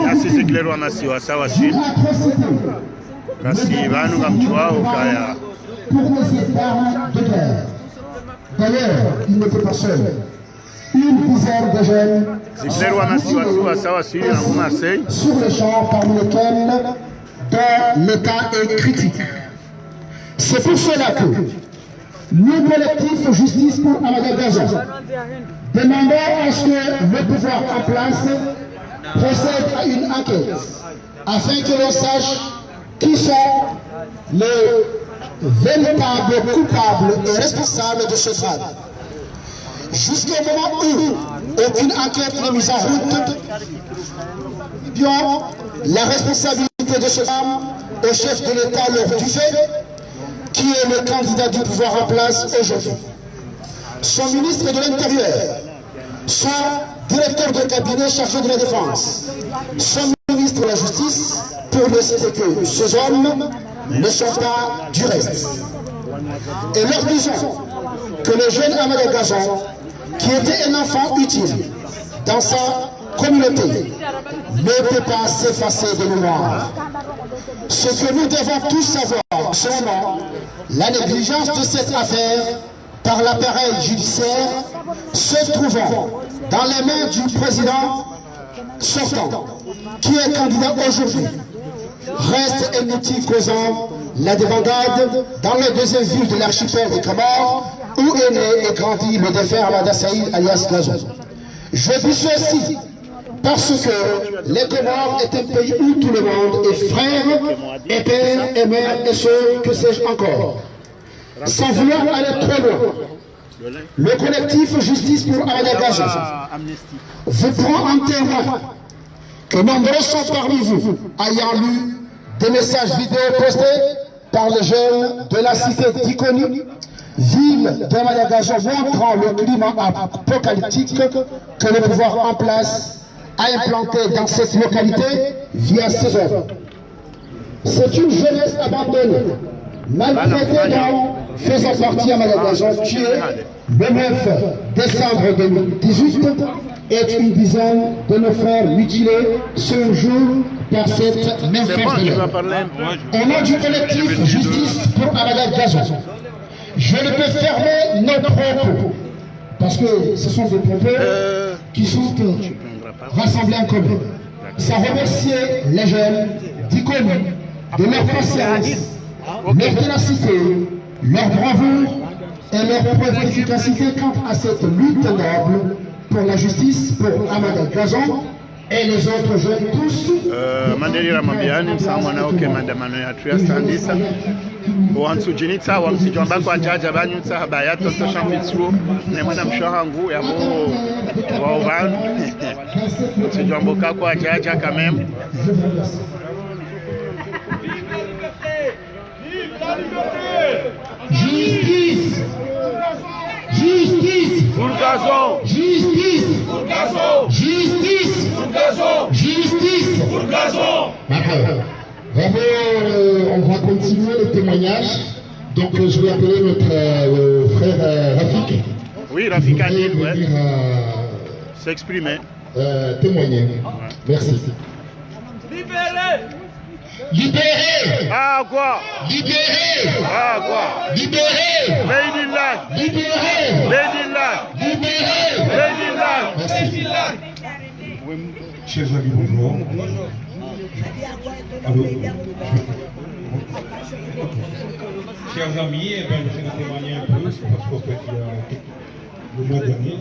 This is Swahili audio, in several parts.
Nasi ziklerwa masiwa sawa si kasi vanu kamchwao kaya. Pour les états de guerre. D'ailleurs, il n'était pas seul. Une dizaine de jeunes sur le champ, parmi lesquels dont l'état est critique. C'est pour cela que le collectif Justice pour Amada Gaza demandons à ce que le pouvoir en place procède à une enquête afin que l'on sache qui sont les véritables coupables et responsables de ce drame. Jusqu'au moment où aucune enquête n'est mise en route, la responsabilité de ce drame au chef de l'État Laurent Dufay, qui est le candidat du pouvoir en place aujourd'hui. Son ministre de l'Intérieur, son directeur de cabinet chargé de la Défense, son ministre de la Justice, pour ne citer que ces hommes ne sont pas du reste. Et leur disons que le jeune Amada Gazan, qui était un enfant utile dans sa communauté, ne peut pas s'effacer de mémoire. Ce que nous devons tous savoir, c'est la négligence de cette affaire par l'appareil judiciaire se trouvant dans les mains du président sortant, qui est candidat aujourd'hui, reste inutile causant la débandade dans la deuxième ville de l'archipel des Comores, où est né et grandi le défunt Amada Saïd alias Gazan. Je dis ceci parce que les Comores est un pays où tout le monde est frère, et père, et mère, et soeur, que sais-je encore. Sans vouloir aller trop loin, le collectif Justice pour Amada Gazan vous prend en témoin que nombreux sont parmi vous ayant lu des messages vidéo postés par les jeunes de la cité d'Ikoni, ville d'Amada Gazan, montrant le climat apocalyptique que le pouvoir en place a implanté dans cette localité via ses œuvres. C'est une jeunesse abandonnée, maltraitée dans faisant partie à Amada Gazan, tuée le 9 décembre 2018, et une dizaine de nos frères mutilés ce jour par cette même force de l'ordre. Au nom du collectif Justice pour Amada Gazan, je ne peux fermer nos propos, parce que ce sont des propos qui sont rassemblés en commun. Ça remercier les jeunes d'Ikoni de leur patience, leur ténacité, leur bravoure et leur preuve d'efficacité quant à cette lutte noble pour la justice pour Amada Gazan et les autres jeunes tous. Mandelira mabiani msamwana oke maandamano ya tuyasandisa wansujinitsa wamsijomba kwa jaja banyutsa habaya toto shamfitsu ne mwana mshahangu yabo wa van msijomboka kwa jaja quand même. Justice! Justice! Pour Gazan! Justice! Pour Gazan! Justice! Pour Gazan! Justice! Pour Gazan! Vraiment, on va continuer le témoignage. Donc je vais appeler notre frère Rafik. Oui, Rafik Adil, oui. S'exprimer. Témoigner. Ouais. Merci. Libérez! Libérez! Ah quoi? Libérez! Ah quoi? Libérez! Veidillah! Libérez! Veidillah! Libérez! Veidillah! Chers amis, bonjour. Alors, chers amis, je vais témoigner un peu parce qu'en fait, il y a le mois dernier,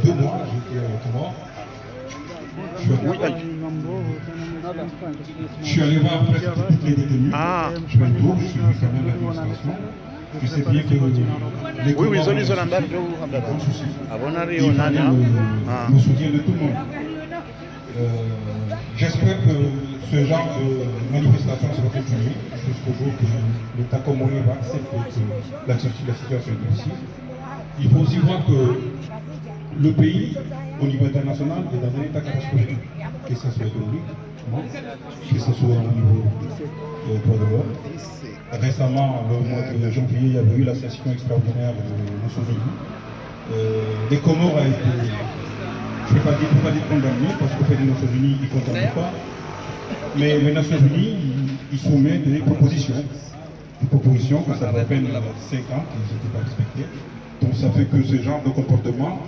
2 mois, j'étais à Comores. Je suis allé voir presque toutes les détenus. Je fais le tour, je suis quand même l'administration. Je sais bien que les Comores ont le soutien de tout le monde. J'espère que ce genre de manifestation sera continuée jusqu'au jour que l'État comorien va accepter que la situation est difficile. Il faut aussi voir que le pays, au niveau international, est dans un état catastrophique, que ce soit économiquement, que ce soit au niveau des droits de l'homme. Récemment, le mois de janvier, il y avait eu la session extraordinaire de Mussolini. Les Comores a été je ne peux pas dire condamner, parce qu'au fait des Nations Unies, ils ne condamnent pas. Mais les Nations Unies, ils soumettent des propositions. Des propositions que ça fait à peine 5 ans qu'ils n'étaient pas respectées. Donc ça fait que ce genre de comportement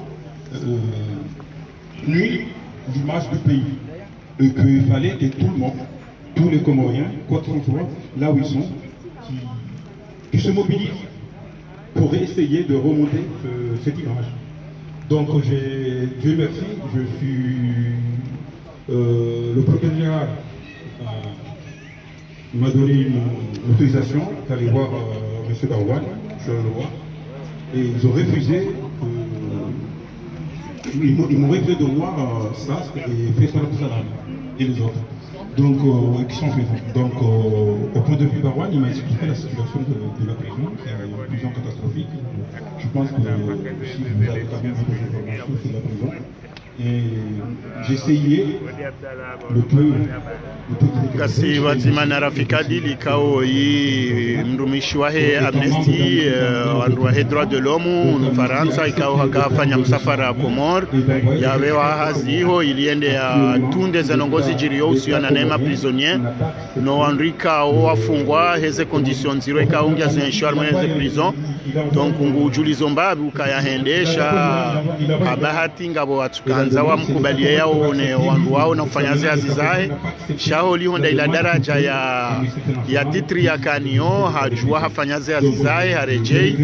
nuit l'image du pays. Et qu'il fallait que tout le monde, tous les Comoriens, quoi qu'il en soit, là où ils sont, qui se mobilisent pour essayer de remonter cette image. Donc Dieu merci, je suis le procureur général m'a donné une autorisation d'aller voir M. Barwan, je le vois, et ils ont refusé, ils m'ont refusé de voir SAS et Faisal Abdussalam et les autres, donc qui sont présents. Donc au point de vue Barwan, il m'a expliqué la situation de la prison, c'est une prison catastrophique. Je pense que si vous avez quand même beaucoup d'informations sur la prison, et j'ai essayé le peu kasi wazimana rafika dili kao yi mrumishi wahe Amnesty wandu wahe droit de l'homme Ufaransa ikao hakafanya msafara Komor yawe wahazi hiho iliende ya tunde zanongozi jirio usiwana neema prisonnier no wanrika wafungwa heze condition zero ikaungia zenshwar mweze prison donc ngujulizo mbabi ukayahendesha habahati ngabo watukanza wa mkubalie yao ne wandu wao na kufanya ziazi zae shaho lihonda ila daraja ya titri ya kanio hajua hafanya ziazi zae harejei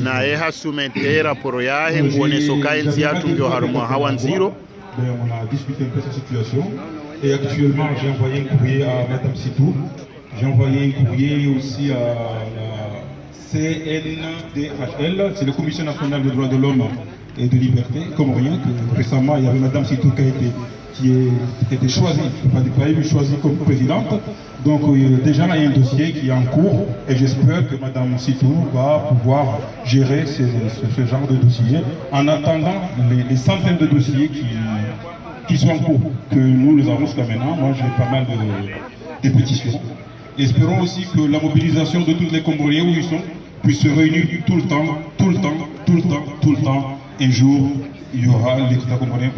na eha sumente raporo yahe nguone soka enzi ya tungio harumwa hawa nziro. On a discuté un peu cette situation et actuellement j'ai envoyé un courrier à Madame Sitou, j'ai envoyé un courrier aussi à la CNDHL, c'est la Commission nationale des droits de l'homme et de liberté, comorien, que récemment il y avait Madame Sitou qui a été choisie, pas élu, choisie comme présidente. Donc déjà là il y a un dossier qui est en cours et j'espère que Madame Sitou va pouvoir gérer ce genre de dossier en attendant les centaines de dossiers qui sont en cours, que nous avons jusqu'à maintenant. Moi j'ai pas mal de pétitions. Espérons aussi que la mobilisation de tous les Comoriens où ils sont puisse se réunir tout le temps. Un jour, il y aura l'État comorien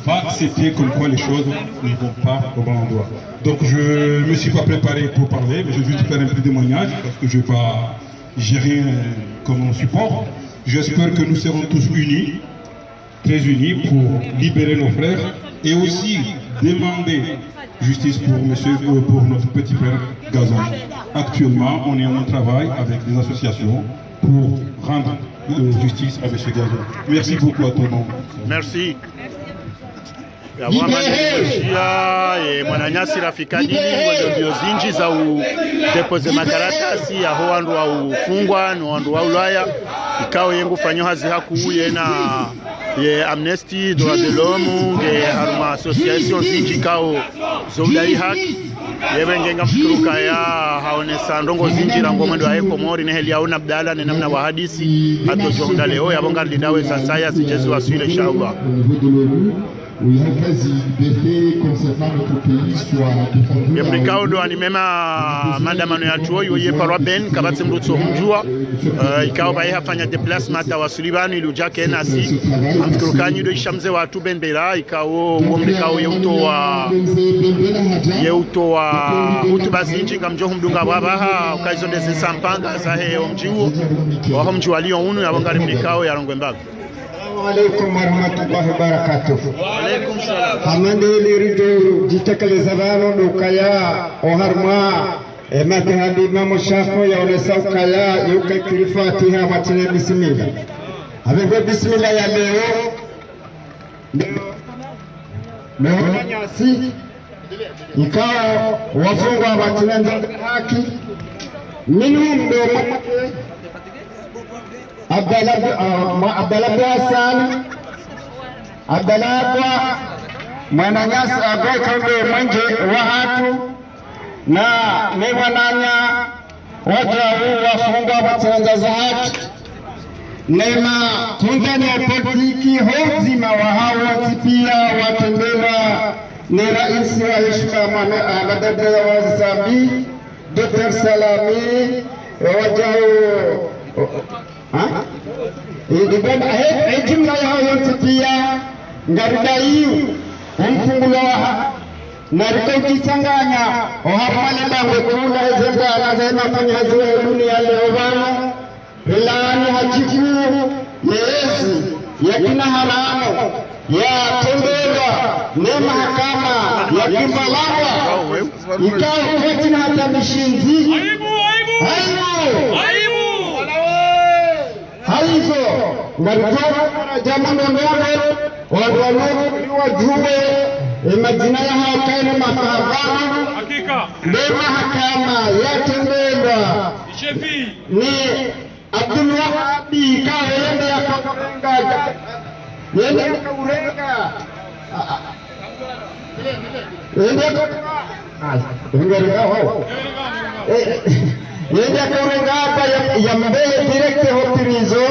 va accepter comme quoi les choses ne vont pas au bon endroit. Donc je ne me suis pas préparé pour parler, mais je vais juste faire un petit témoignage parce que je ne vais pas gérer comme on support. J'espère que nous serons tous unis, très unis pour libérer nos frères et aussi demander justice pour notre petit frère Gazan. Actuellement, on est en travail avec des associations pour rendre justice à M. Gazan. Merci beaucoup à tout le monde. Merci. Ya mwananyasi rafika dili ndio zinji za depoze makaratasi ya hoandu wa ufungwa no wandu wa Ulaya ikao yengu fanyo hazi haku yena ye Amnesty droit de l'homme nge haruma association zinji kao zoudai haki yewe ngenga mfukuruka ya haonesa ndongo zinji rango mwendo wa Komori ne heli yauna Abdalla ne namna wa hadisi hato jonga leo ya bonga lidawe sasa ya sijezi wa suile inshallah. Où il y a quasi liberté concernant notre pays soit défendu. Yemrikao ndo animema maandamano ya tuo yoye parwa ben kabatse mrutso humjua ikao baye hafanya déplacement tawasulibani ilujake nasi amfukurukanyi do ishamze watu benbera ikao womrikao yeuto wa hutuba zinji ngamjo humdunga babaha ukaizo ndeze sampanga zahe omjiwo wa homji walio unu yabongari mrikao ya rongwe mbaga. Alaikum warahmatullahi wabarakatuh. Alaikum salam. Hamande lirido jitakale zabano dokaya oharma emake hadi mamo shafo ya onesa ukaya yuka kirifatiha matine bismillah. Avec bismillah ya leo nyasi ikawa wafungwa matine haki minhum ndo Abdallah Hassan Abdallah mwananyasi agoikambe mwanje wahatu na newananya wajawu wafungwa batanza za haki nema kundani ya politiki hozima wa hawa pia watembera ni raisi wa heshima madada wa Zambi Dr. Salami wajawu jumla ya yote pia ngaridayu umfunguloha nariko kisanganya ohamale bangwe kunda ezengana zenafanya haziwe dunia leo bana ilani hajiku yesu yakina haramu ya tembelwa ne mahakama ya kimbalangwa ikawa kwetina hata mishinzi haizo ngaritoa jambo ndogo watu wajue majina ya hakaini mafahamu hakika ndio mahakama ya tembelwa ni Abdul Wahabi kaenda yakarenga yenda kurenga yenda kurenga hapa ya mbele direct hotelizo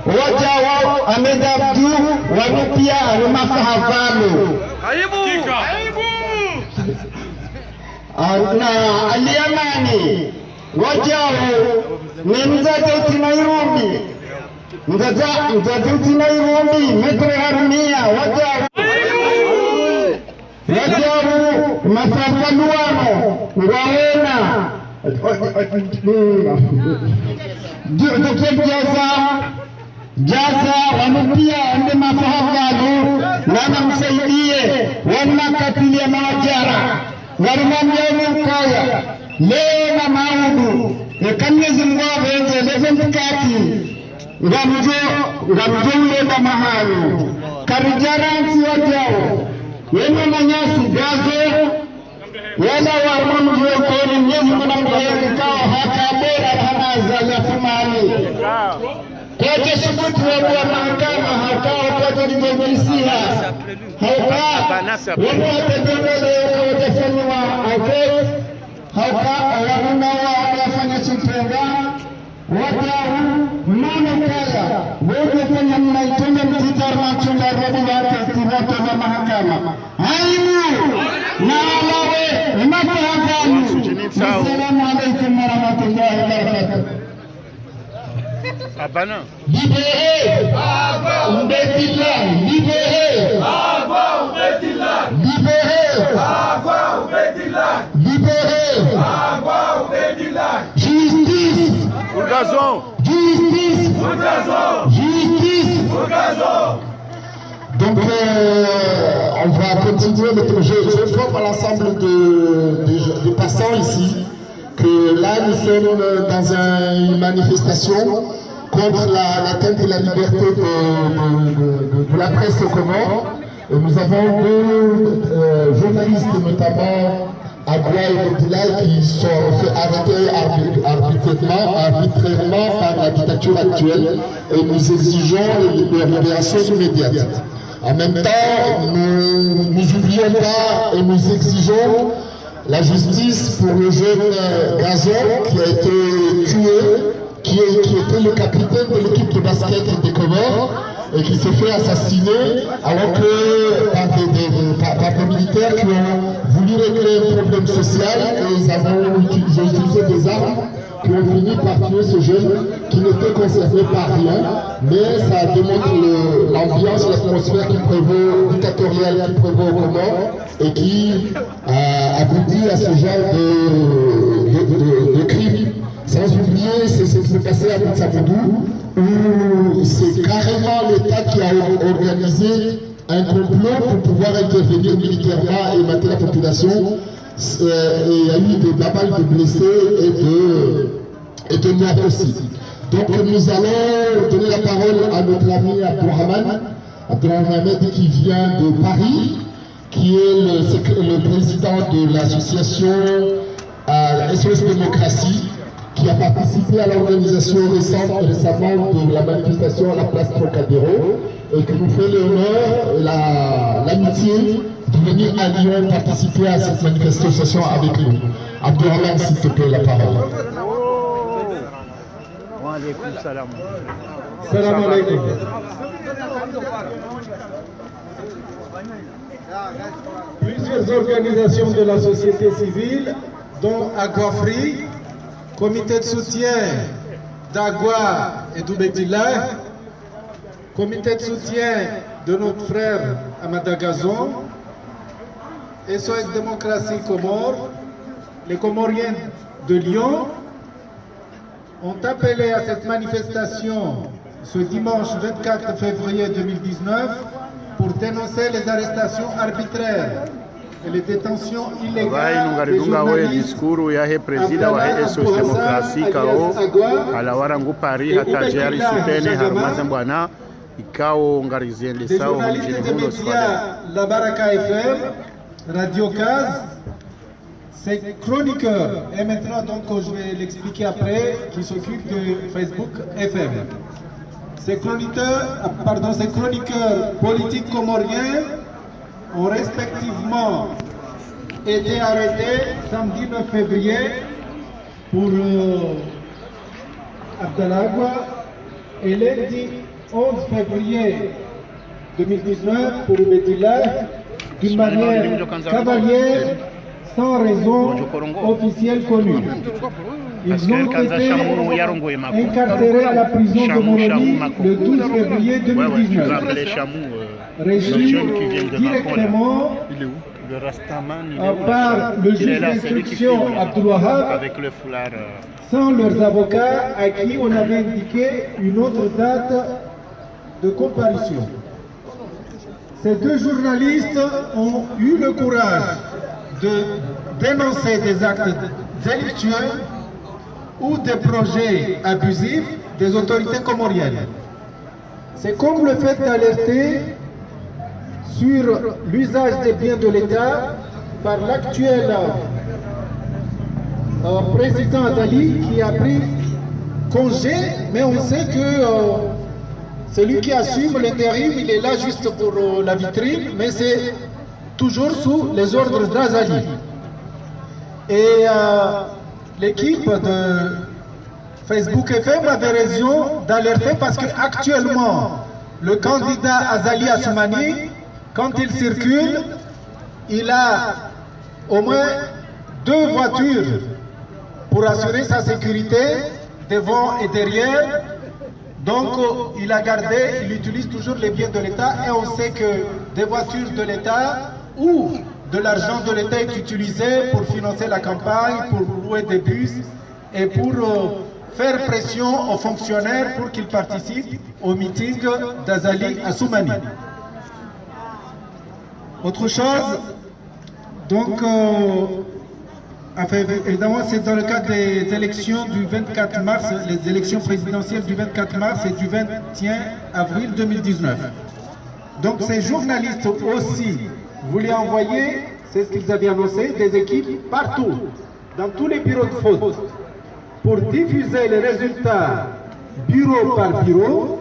waja wao amenda Abdu wanupia ni mafahamu na aliamani wajao ni mzati Nairobi mzati Nairobi metro harmia wajao mafafanuano waona jaza wanupia ande mafahamu na msaidie wanakatilia majara warimamia mkaya leo na maudu kanezi mwavenze lezempikati ngamjo ulenda mahali karijaransi wajao yena manyasi gazo yala warma mjue koni mnyezi kuna mjue kawa haka bora hanaza ya fumani kwa jeshukutu wa mahakama hakawa kwa jibogisiha hauka wenu wategemele ukawatafanywa auketi hauka wahuna wafanya chimpenga watahu mano kaya wewe fanya mnaitunda mtitar machunga robu wate tivoto za mahakama haimu na alawe mafahamu. Assalamu alaikum warahmatullahi wabarakatuh. Abana Libéré Mbedillah, libéré Mbedillah, libéré Mbedillah, justice pour gazon, justice justice. Donc on va continuer le projet. J'informe à l'ensemble des passants ici que là nous sommes dans une manifestation contre l'atteinte de la liberté de la presse au Comores. Nous avons deux journalistes, notamment Agua et Abdoulaye, qui sont fait arrêter arbitrairement par la dictature actuelle, et nous exigeons leur libération immédiate. En même temps, nous n'oublions pas et nous exigeons la justice pour le jeune Gazon qui a été tué, qui était le capitaine de l'équipe de basket des Comores et qui s'est fait assassiner alors que par des militaires qui ont voulu régler un problème social et ils ont utilisé des armes qui ont fini par tuer ce jeune qui n'était concerné par rien, mais ça démontre l'ambiance, l'atmosphère qui prévaut, dictatoriale qui prévaut au Comores et qui aboutit à ce genre de crime. Sans oublier ce qui s'est passé à Moutsaboudou, où c'est carrément l'État qui a organisé un complot pour pouvoir intervenir militairement et mater la population. Il y a eu pas mal de blessés et de morts aussi. Donc nous allons donner la parole à notre ami Abdourahmane qui vient de Paris, qui est le président de l'association SOS Démocratie, qui a participé à l'organisation récemment de la manifestation à la place Trocadéro et qui nous fait l'honneur, l'amitié de venir à Lyon participer à cette manifestation avec nous. Abdourahmane, s'il te plaît, la parole. salam. Salam alaikum. Plusieurs organisations de la société civile, dont Aguafri, comité de soutien d'Agua et d'Oubedillah, comité de soutien de notre frère Amada Gazon, SOS Démocratie Comore, les Comoriennes de Lyon ont appelé à cette manifestation ce dimanche 24 février 2019 pour dénoncer les arrestations arbitraires et les détentions illégales des journalistes Abdallah des journalistes des médias La Baraka FM, Radio Kaz, ces chroniqueurs, et maintenant donc je vais l'expliquer après, qui s'occupent de Facebook FM. Ces chroniqueurs politiques comoriens ont respectivement été arrêtés samedi 9 février pour Abdalagua et lundi 11 février 2019 pour Betila d'une manière cavalière sans raison officielle connue. Ils ont été incarcérés à la prison de Moroni le 12 février 2019, reçus directement par le juge d'instruction Abdouahab sans leurs avocats à qui on avait indiqué une autre date de comparution. Ces deux journalistes ont eu le courage de dénoncer des actes délictueux ou des projets abusifs des autorités comoriennes. C'est comme le fait d'alerter sur l'usage des biens de l'État par l'actuel président Azali qui a pris congé, mais on sait que celui qui assume l'intérim, il est là juste pour la vitrine, mais c'est toujours sous les ordres d'Azali. Et l'équipe de Facebook FM avait raison d'alerter parce qu'actuellement, le candidat Azali Assoumani, quand il circule, il a au moins 2 voitures pour assurer sa sécurité devant et derrière. Donc il utilise toujours les biens de l'État et on sait que des voitures de l'État ou de l'argent de l'État est utilisé pour financer la campagne, pour louer des bus et pour faire pression aux fonctionnaires pour qu'ils participent au meeting d'Azali Assoumani. Autre chose, donc, évidemment, c'est dans le cadre des élections du 24 mars, les élections présidentielles du 24 mars et du 21 avril 2019. Donc, ces journalistes aussi voulaient envoyer, c'est ce qu'ils avaient annoncé, des équipes partout, dans tous les bureaux de vote, pour diffuser les résultats bureau par bureau,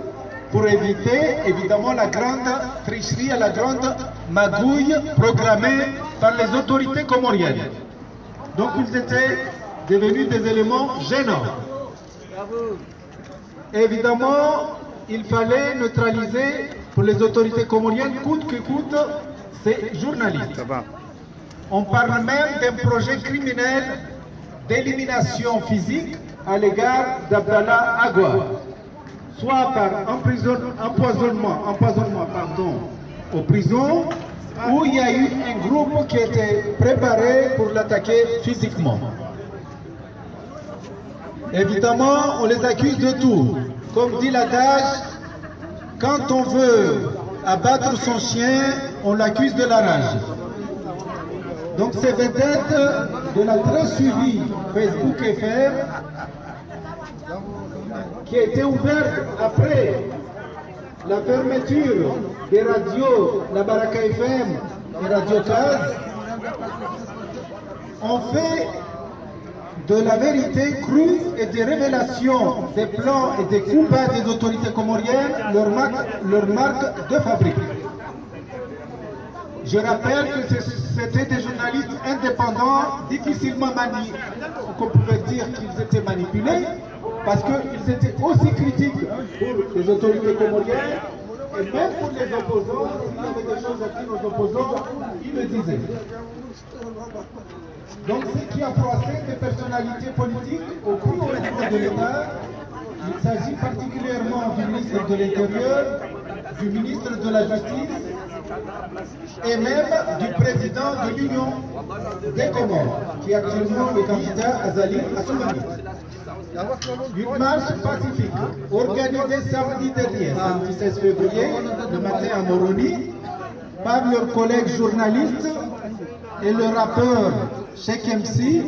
pour éviter évidemment la grande tricherie et la grande magouille programmée par les autorités comoriennes. Donc ils étaient devenus des éléments gênants. Évidemment, il fallait neutraliser pour les autorités comoriennes, coûte que coûte, ces journalistes. On parle même d'un projet criminel d'élimination physique à l'égard d'Abdallah Agua, soit par empoisonnement aux prisons, où il y a eu un groupe qui était préparé pour l'attaquer physiquement. Évidemment, on les accuse de tout. Comme dit l'adage, quand on veut abattre son chien, on l'accuse de la rage. Donc ces vedettes de la très suivie Facebook FM, qui a été ouverte après la fermeture des radios La Baraka FM et Radio Kaz, ont fait de la vérité crue et des révélations des plans et des coups bas des autorités comoriennes leur marque de fabrique. Je rappelle que c'était des journalistes indépendants, difficilement qu'on pouvait dire qu'ils étaient manipulés, parce qu'ils étaient aussi critiques pour les autorités comoriennes, et même pour les opposants, s'il y avait des choses à dire aux opposants, ils le disaient. Donc ce qui a froissé des personnalités politiques au plus haut niveau de l'État, il s'agit particulièrement du ministre de l'Intérieur, du ministre de la Justice et même du président de l'Union des Comores, qui est actuellement le candidat Azali Assoumani. Une marche pacifique organisée samedi dernier, samedi 16 février, le matin à Moroni, par leurs collègues journalistes et le rappeur Cheikh MC,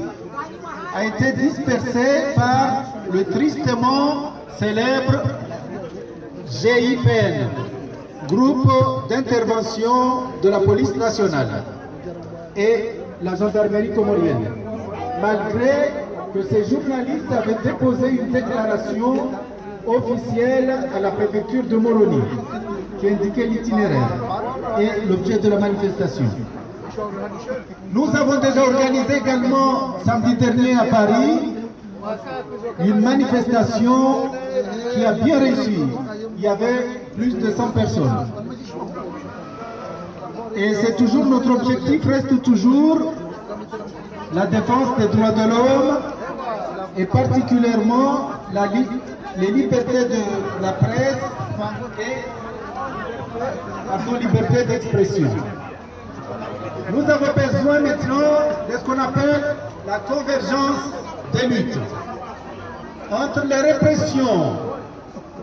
a été dispersée par le tristement célèbre GIPN, groupe d'intervention de la police nationale et la gendarmerie comorienne, malgré que ces journalistes avaient déposé une déclaration officielle à la préfecture de Moroni qui indiquait l'itinéraire et l'objet de la manifestation. Nous avons déjà organisé également samedi dernier à Paris une manifestation qui a bien réussi. Il y avait plus de 100 personnes. Et c'est toujours notre objectif, reste toujours la défense des droits de l'homme et particulièrement les libertés de la presse et la liberté d'expression. Nous avons besoin maintenant de ce qu'on appelle la convergence des luttes entre les répressions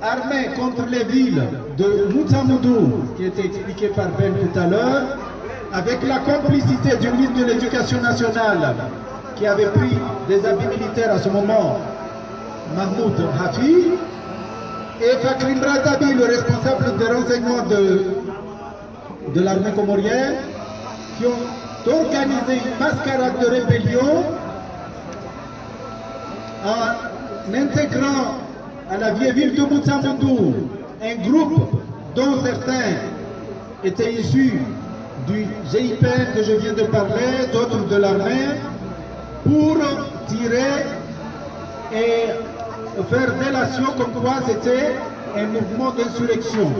armées contre les villes de Moutamoudou, qui était expliqué par Ben tout à l'heure, avec la complicité du ministre de l'Éducation nationale, qui avait pris des habits militaires à ce moment, Mahmoud Hafi, et Fakrim Radabi, le responsable des renseignements de l'armée comorienne, qui ont organisé une mascarade de rébellion en intégrant à la vieille ville de Moutamoudou un groupe dont certains étaient issus du GIPN que je viens de parler, d'autres de l'armée, pour tirer et faire délation comme quoi c'était un mouvement d'insurrection,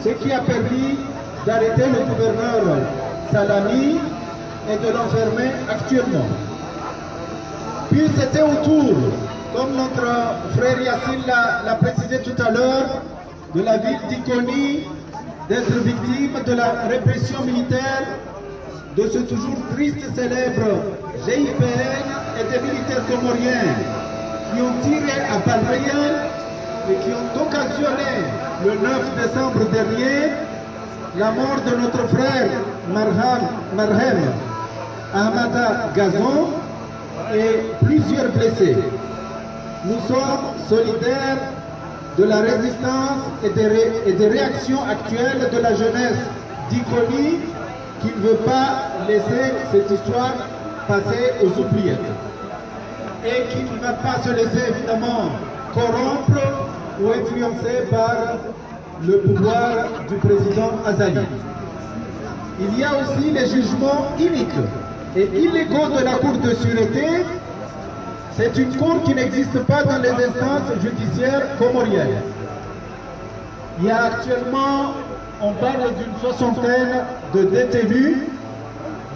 ce qui a permis d'arrêter le gouverneur Salami et de l'enfermer actuellement. Puis c'était autour, comme notre frère Yassine l'a précisé tout à l'heure, de la ville d'Ikoni, d'être victime de la répression militaire de ce toujours triste célèbre GIPN et des militaires comoriens qui ont tiré à balles réelles et qui ont occasionné le 9 décembre dernier la mort de notre frère Marhem Ahmada Gazon et plusieurs blessés. Nous sommes solidaires de la résistance et des réactions actuelles de la jeunesse d'Ikoni qui ne veut pas laisser cette histoire passer aux oubliettes et qui ne va pas se laisser évidemment corrompre ou influencer par le pouvoir du président Azali. Il y a aussi les jugements iniques et illégaux de la Cour de sûreté. C'est une cour qui n'existe pas dans les instances judiciaires comoriennes. Il y a actuellement, on parle d'une soixantaine de détenus,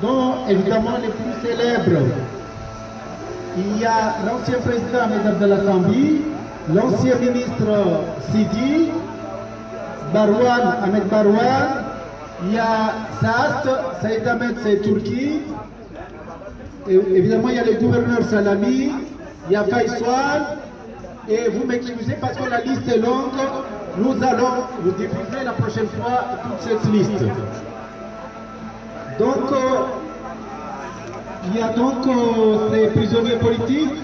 dont évidemment les plus célèbres. Il y a l'ancien président Ahmed Abdallah Sambi, l'ancien ministre Sidi, Ahmed Barouane, il y a Saïd Ahmed Turki, évidemment il y a le gouverneur Salami, il y a Faisal, et vous m'excusez parce que la liste est longue, nous allons vous diffuser la prochaine fois toute cette liste. Donc, il y a donc ces prisonniers politiques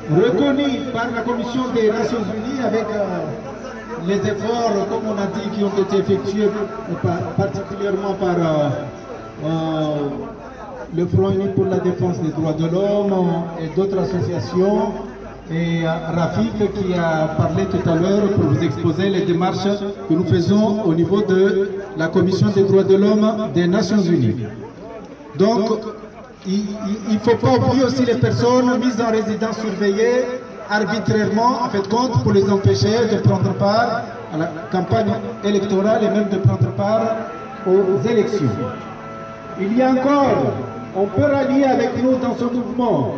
reconnus par la Commission des Nations Unies avec les efforts, comme on a dit, qui ont été effectués particulièrement par le Front uni pour la défense des droits de l'homme et d'autres associations, et Rafik qui a parlé tout à l'heure pour vous exposer les démarches que nous faisons au niveau de la Commission des droits de l'homme des Nations Unies. Donc, il ne faut pas oublier aussi les personnes mises en résidence surveillée arbitrairement, en fait compte, pour les empêcher de prendre part à la campagne électorale et même de prendre part aux élections. Il y a encore, on peut rallier avec nous dans ce mouvement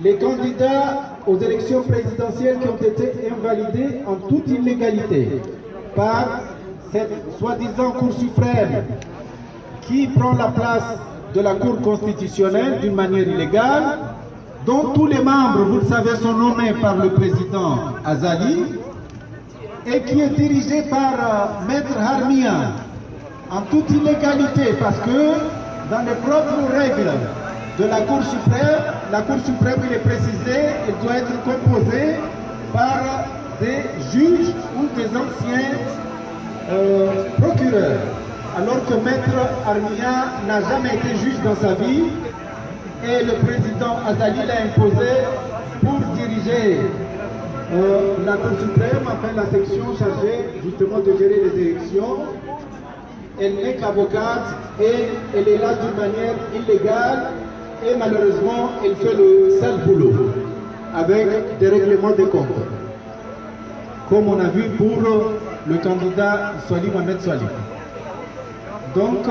les candidats aux élections présidentielles qui ont été invalidés en toute illégalité par cette soi-disant Cour suprême qui prend la place de la Cour constitutionnelle d'une manière illégale, dont tous les membres, vous le savez, sont nommés par le président Azali, et qui est dirigée par Maître Harmia, en toute illégalité, parce que dans les propres règles de la Cour suprême, il est précisé, elle doit être composée par des juges ou des anciens procureurs, alors que Maître Harmia n'a jamais été juge dans sa vie, et le président Azali l'a imposé pour diriger la Cour suprême, enfin la section chargée justement de gérer les élections. Elle n'est qu'avocate et elle est là d'une manière illégale et malheureusement elle fait le sale boulot avec des règlements de compte. Comme on a vu pour le candidat Swali Mohamed Swali. Donc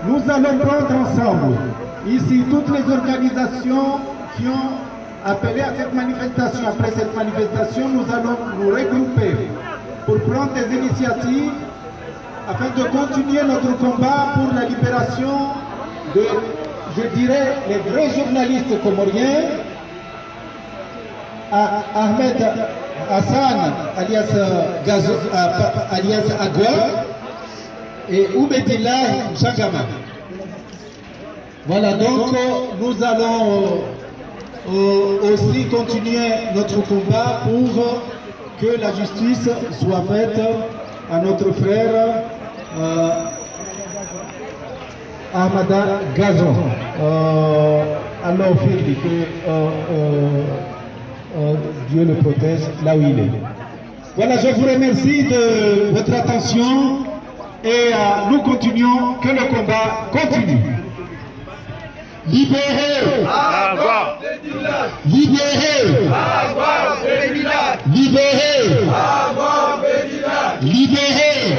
nous allons prendre ensemble ici toutes les organisations qui ont appelé à cette manifestation. Après cette manifestation, nous allons nous regrouper pour prendre des initiatives afin de continuer notre combat pour la libération de, je dirais, les vrais journalistes comoriens, Ahmed Hassan alias Agua et Oubedillah Chagama. Voilà, donc nous allons aussi continuer notre combat pour que la justice soit faite à notre frère Ahmada Gazon. Alors, Philippe, que Dieu le protège là où il est. Voilà, je vous remercie de votre attention et nous continuons, que le combat continue. Libérez! Libérez! Libérez! Libérez!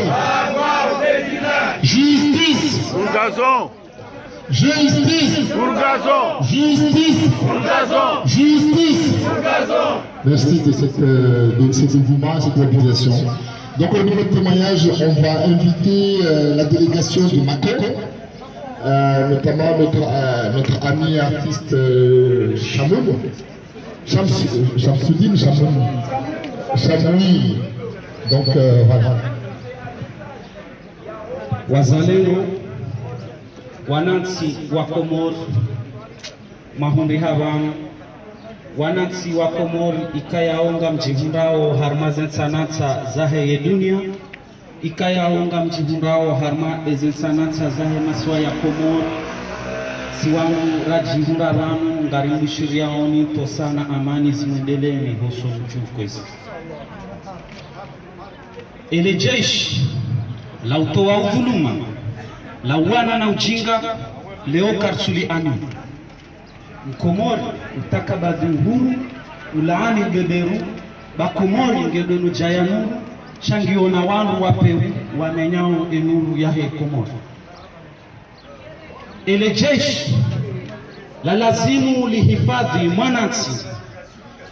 Justice! Pour Gazon! Justice! Pour Gazon! Justice! Pour Gazon! Justice! Pour Gazon! Merci de cet mouvement, cette mobilisation. Donc, au niveau de témoignage, on va inviter la délégation de Makoko, notamment notre ami artiste Chamoun, Chamsoudine Chamoui. Donc, voilà. Wazalendo, wananchi wa Komoro, mahundi havam, wananchi wa Komoro ikayaonga mjivundao harma zensanatsa zahe ye dunia, ikayaonga mjivundao harma ezensanatsa zahe maswa ya Komoro, siwanu rajivunda ranu ngarimu shiriaoni tosana amani zimwendeleni hoso mchumkwezi. Ele jeshi la utoa udhuluma, la uwana na ujinga, leo karsuli anu. Mkomori utakabadhi uhuru, ulaani beberu, bakomori ngedonu jayanuru, changiona wanu wapewu, wamenyao enuru yahe komori. Ele jeshi la lazimu lihifadhi mwanansi,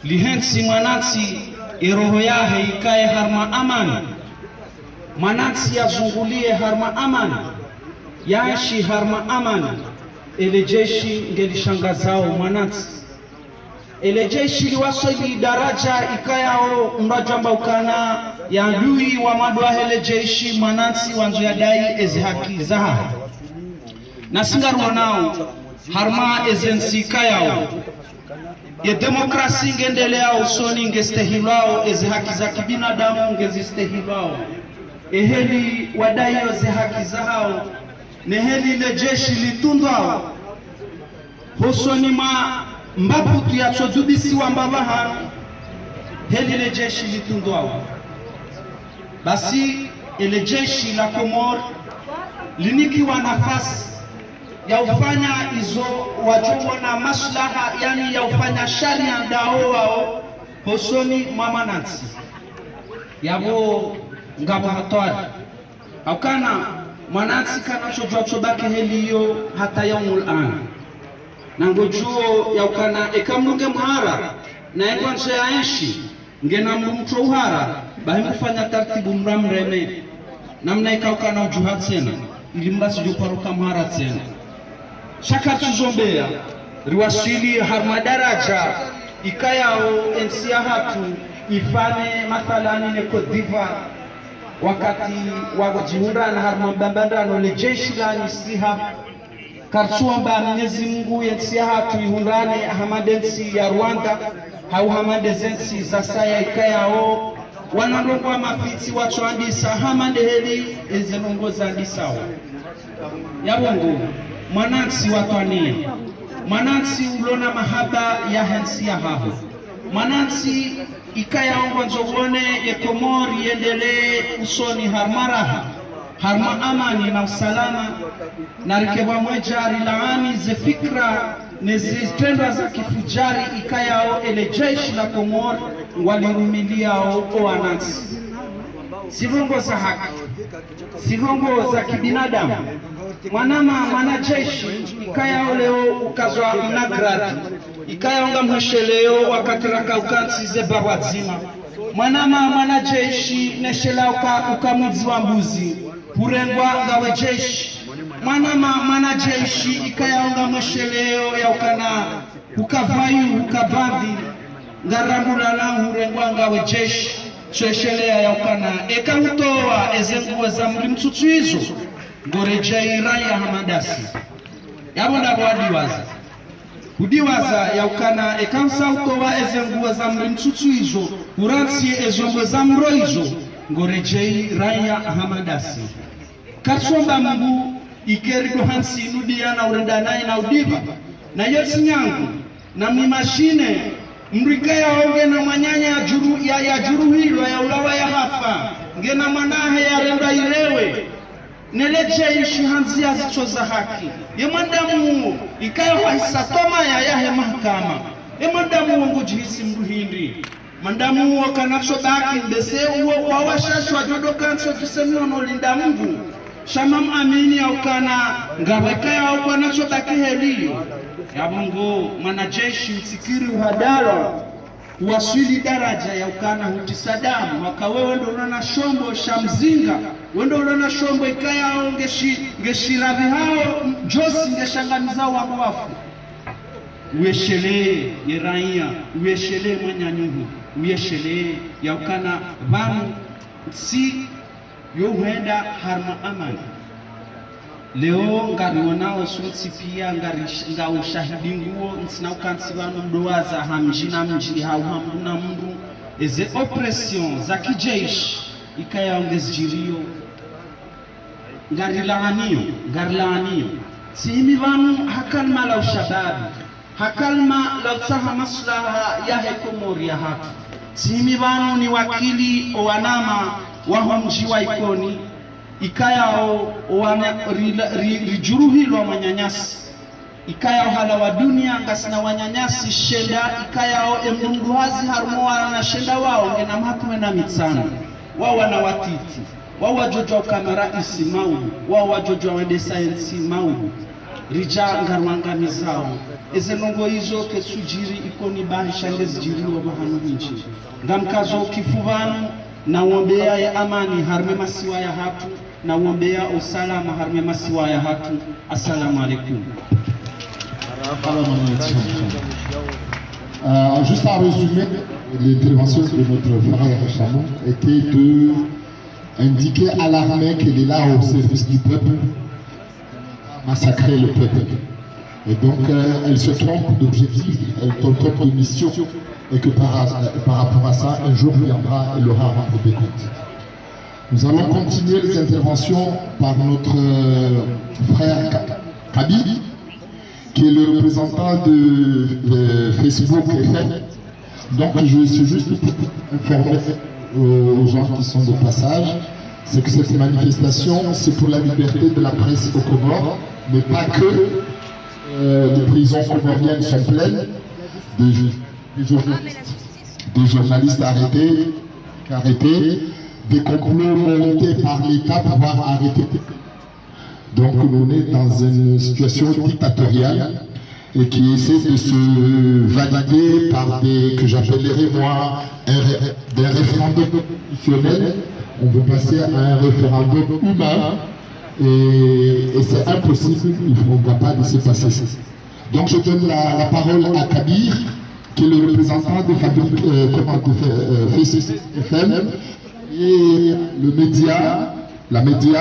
lihensi mwanansi iroho yahe ikaye harma amani. Mwanansi yazungulie harma amani, yaishi harma amani. Ele jeshi ngelishangazao mwanansi. Ele jeshi liwasili daraja ikayao mbajamba ukana ya ndui wa madwa hele jeshi mwanansi wanzo ya dai ezi haki zaha. Na singaruwa nao harma ezensi ikayao. Ye demokrasi ngendelea usoni ngestehilao ezi haki za kibinadamu ngezistehilao. Eheli wadayo ze haki zao, neheli le jeshi litundwao, hosoni ma mbaputu ya chodubisi wa mbabaha, heli le jeshi litundwao. Basi ele jeshi la Komoro linikiwa nafasi ya ufanya izo wajuwa na maslaha, yani ya ufanya sharia ndao wao, hosoni mamanansi yabo ngabo hatwari aukana mwanansi kana chobake heliyo hata yaumul ana nangojuo yaukana ekamnunge muhara na engwanse yaenshi ngena mrumtro uhara bahimufanya taratibu mramreme namna ikauka na ujuha tena ili mbasi juparuka mhara tena shaka tuzombea riwasili harma daraja ikayao ensia hatu ifane mathalani ne Cote d'Ivoire wakati wajiunda na harma mbambandano le jeshi la nisiha karsuamba Mwenyezi Mungu yensia hatu ihundane ahamadensi ya Rwanda hau hamadensi za saya ikayao wanalongwa mafiti wachoandisa hamandeheli ezenongoza andisawa yabongo mwanansi watwania mwanansi ulona mahaba ya hensi ya haho mwanansi ikayaongwa nzogone yekomori yendelee usoni harmaraha harma amani na usalama na rikebwa mweja rilaani ze fikra nezitendwa za kifujari ikayao ele jeshi la Komori walirumiliao oanansi sirongo za haki sirongo za kibinadamu mwanama mwanajeshi ikayao leo ukazwa mnagradi ikayaonga mhesheleo wakati raka ukansi ze barwazima mwanama mwanajeshi neshela ukamudzi wa mbuzi urengwa ngawe jeshi mwanama mwanajeshi ikayaonga mhesheleo ya ukana ukavayu ukabandi ngarambula langu urengwa ngawe jeshi sheshelea ya ukana ekahutoa ezenguo za mlimtsutsuizo ngorejai raya hamadasi yabo ndabo adiwaza udiwaza ya ukana ekansa utoa ezenguo za mlimtsutsuizo uransi ezongo za mroizo ngorejai raya hamadasi katsomba Mungu ikerido hansi nudia na urendanai na udiva na yosi nyangu na mimashine mrikaya onge na manyanya ya juru hilo ya ulawa ya hafa ngena mwanahe ya renda ilewe neleje ishi hanzia zicho za haki yemandamu ikayo haisatoma ya yahe mahakama yemandamu wangu jihisi mruhindi mandamu wakanacho baki mbese uo wawashashwa jodo kanso kisemio nolinda Mungu shamam amini au kana ngawekaya au kwanacho baki helio yabongo mwanajeshi msikiri uhadala uwasili daraja ya ukana hutisadamu wakawewe ndo ulona shombo shamzinga wendo ulona shombo ikaya au ngeshiravi hao josi ngeshangamiza wangu wafu ueshelee yeraia ueshelee mwanyanyuhu ueshelee ya ukana vanu si yohenda harma amani leo ngarionao sunsi pia nga ushahidi nguo nsina ukansi wano mdowaza hamjina mji hauhamduna mndu eze opression za kijeshi ikayaongezi jirio ngarilaanio sihimi vanu hakalma la ushababi hakalma la usaha maslaha ya hekomori ya hatu sihimi vanu ni wakili owanama wahomji wa ikoni ikayao rijuruhilwa manyanyasi ikayao hala wa dunia ngasina wanyanyasi shenda ikayao emnunduhazi harumoa na shenda wao ngena mhatume na mitsana wao wana watiti wao wajojwa kamera isi maudu wao wajojwa wende sayensi maudu rija ngarwanga mizao ezenongo hizo kesujiri ikoni bahi shangezi jiriwa bahanu hinchi ngamkazo kifuvanu na uombea ya amani harme masiwa ya hatu na uombea usalama harme masiwa ya hatu. Assalamu alaikum. Juste à résumer, l'intervention de notre frère Chamon était de indiquer à l'armée qu'elle est là au service du peuple, massacrer le peuple. Et donc elle se trompe d'objectif, elle se trompe de mission, et que par rapport à ça, un jour viendra, elle aura rendu des comptes. Nous allons continuer les interventions par notre frère Kabi, qui est le représentant de Facebook FM. Donc je suis juste pour informer aux gens qui sont de passage, c'est que cette manifestation, c'est pour la liberté de la presse au Comores, mais pas que. Les prisons comoriennes sont pleines de journalistes arrêtés, des complots montés par l'État pour pouvoir arrêter. Donc nous sommes dans une situation dictatoriale et qui essaie de se valider par que j'appellerais moi des référendums constitutionnels. On veut passer à un référendum humain et c'est impossible, on ne va pas laisser passer ça. Donc je donne la parole à Kabir, qui est le représentant de FaceFM et le média, la média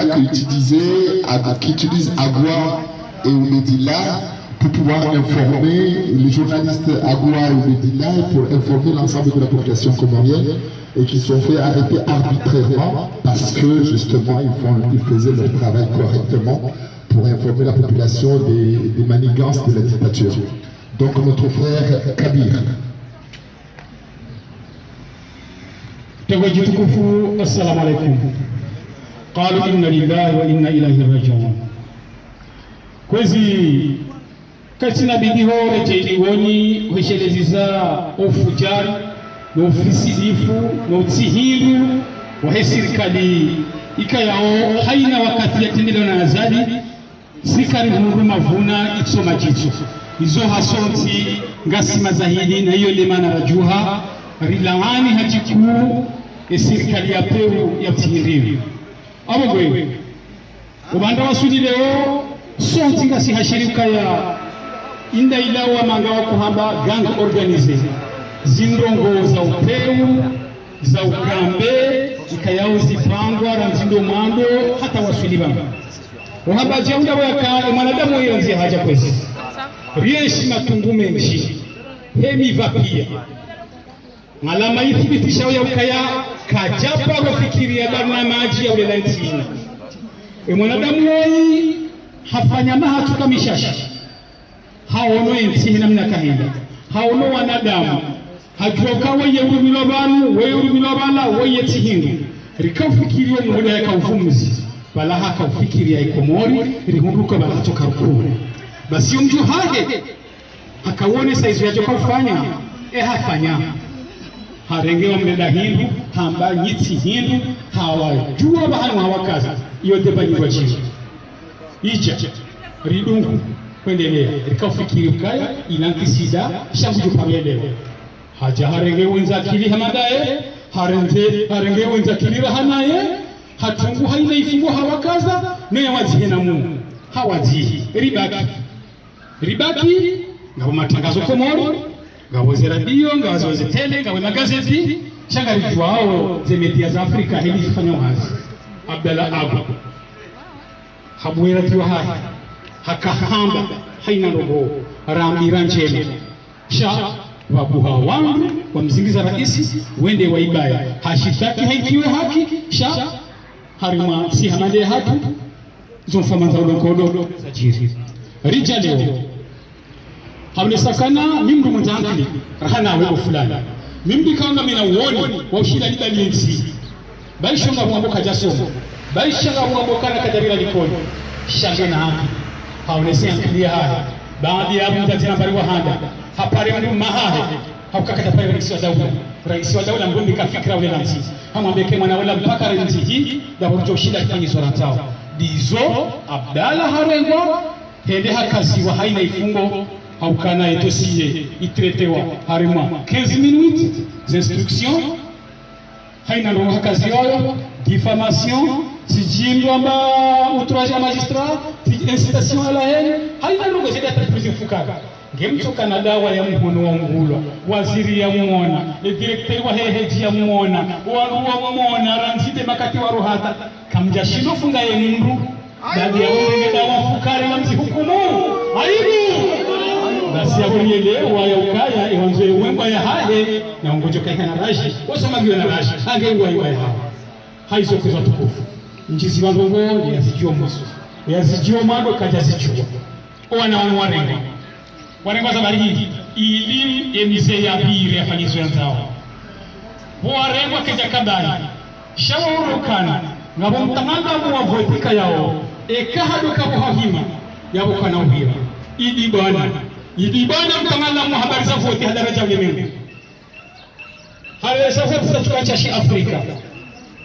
qui utilise Agua et Oumedilla pour pouvoir informer les journalistes Agua et Oumedilla pour informer l'ensemble de la population comorienne et qui sont fait arrêter arbitrairement parce que justement ils faisaient leur travail correctement pour informer la population des manigances de la dictature. Donc notre frère Kabir. Tawajjuh tukufu, assalamu alaikum. Qalu inna lillahi wa inna ilaihi raji'un. Kwezi katina bidiho rejeliwoni wesheleza ofujari no ofisilifu no tsihilu wa serikali ikayao haina wakati yatendelewa na azali sikari huru mavuna itsoma jitso izo hasonti ngasima zahidi na hiyo lemana rajuha rilawani hajiku serikali ya peu ya tihiriwi abo gwe ubanda wasudi leo sonti ngasi hashirika ya inda ilawa mangawa kuhamba gang organize zindongo za upeu za ukambe ikayao zipangwa ranzindo mwando hata wasudi banga uhamba jaunda waka mwanadamu yanzi haja kwezi rieshi matungu menshi hemi vapia malama ithibitisha ya ukaya kajapa wafikiria barnamaji ya ulela ntina mwanadamu woi hafanya maha tukamishasha haono ntina mna kahenda haono wanadamu hajuoka weye urumilobanu weye urumilobala weye tihindu rikaufikiria mwole ya kaufumuzi bala haka ufikiria ikomori rihunduka bala hatoka rukuru basi umju hage hakawone saizu ya joka ufanya hafanya harengewa mleda hindu hamba nyiti hindu hawajua bahanu hawakaza yote banyirwa chini icha ridungu kwendelea rikaufikiri ukaya inankisida shangu jupamelewa haja harengewa wenzakili hamadaye harengewa wenzakili rahanaye hatungu haina ifungu hawakaza naya wazihe na mungu hawazihi ribaki ngabo matangazo komori ngabo ze radio ngabo ze tele ngabo magazeti shangari jwao ze media za Afrika hili zifanya wazi Abdalla Abu habwera tiwa hakahamba haina roho ramira njema sha wabuha wangu wa mzingiza raisi wende waibaya hashitaki haikiwe haki sha harima si hamade hatu zofamanza udokodo sajiri rija leo hamle sakana mimdu mwanzangili rahana wego fulani mimdi kanga mina uoni wa ushida libali nsi bali shonga mwamboka jasomo bali shonga mwamboka na kajarira likoni shangena haki haonesi ankilia haya baadhi ya abu mtatina mbari wa handa hapari mdu mahahe haukakata pari raisi wa daula mbundi kafikira ule nansi hamwambeke mwana wala mpaka rinzi hii ya warujo shida kifanyi sorantao dizo Abdalla harengwa hende hakazi wa haina ifungo haukana etosiye itretewa harima 15 minutes d'instruction haina ndo hakazi yoyo diffamation sijindwa mba outrage à magistrat incitation à la haine haina ndo zida prison fukaka ngemtoka na dawa ya mhono wa ngulwa waziri ya muona directeur wa heheji ya muona wa muona ranzite makati wa ruhata kamja shindo funga ye mundu dadi ya mungu dawa fukare na mzihukumu aibu basi abonyelewa ya ukaya iwanzo wemba ya hahe na ngojo kai na rashi wasamagiwa na rashi angengwa iwa ya haizo kuza tukufu njizi wangongo yazijua musu yazijua mado kaja zijua wana warenga za bari ili emize ya bire afanyizo yanzao warenga kaja kabani shawurukana ngabo mtamanga mu wavotika yao ekahado kabuhahima yabo kana uhira idibana mtamanga mu habari za voti hadaraja ulimwengu hale sasa tutatuacha Afrika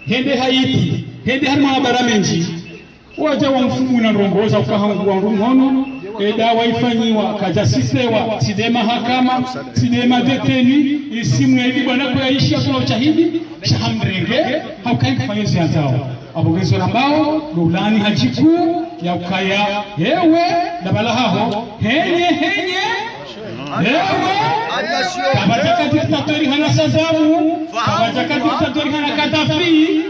hende Haiti hende harima habara menji waje wa mfumu na rongoza ukahangu wa rumono dawa ifanyiwa kajasisewa side mahakama side madeteni isimu ya hivi bwana kwa ishi kwa ushahidi shahamrenge haukai zianzao abogezo ambao lulani hajiku ya ukaya yewe dabala haho henye yewe kabajaka diktatori hana sazamu kabajaka diktatori hana Kadafi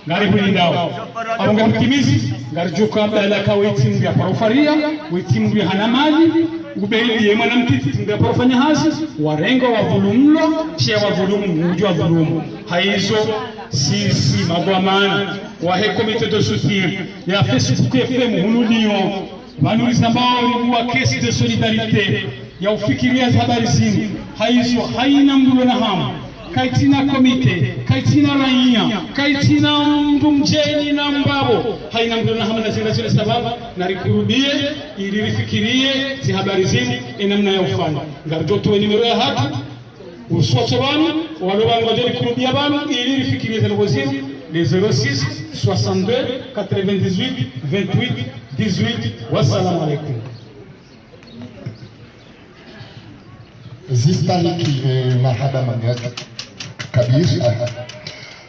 ngari bulindao abonga mtimizi ngari joka bala ka wetimu ya parofaria wetimu ya hana mali ubeili ye mwana mtiti ndio profanya hazi warengo wa dhulumlo che wa dhulumu ujo wa dhulumu haizo sisi magwamana wa he comité de soutien ya Facebook FM hunulio wanuliza ambao wa kesi de solidarite ya ufikiria habari zinu haizo haina mdulo na hamu kaitina komite kaitina raia kaitina mtu mjeni na mbabo haina mdu na hamna zile sababu na rikurudie ili rifikirie zi habari zinu namna ya ufanya ngarjoto we nimero ya hatu usoche banu wale banu wajeri kurudia banu ili rifikirie zinu zinu les 06 62 98 28 18 wassalamu alaikum. Zistahiki marhaba maniati kabir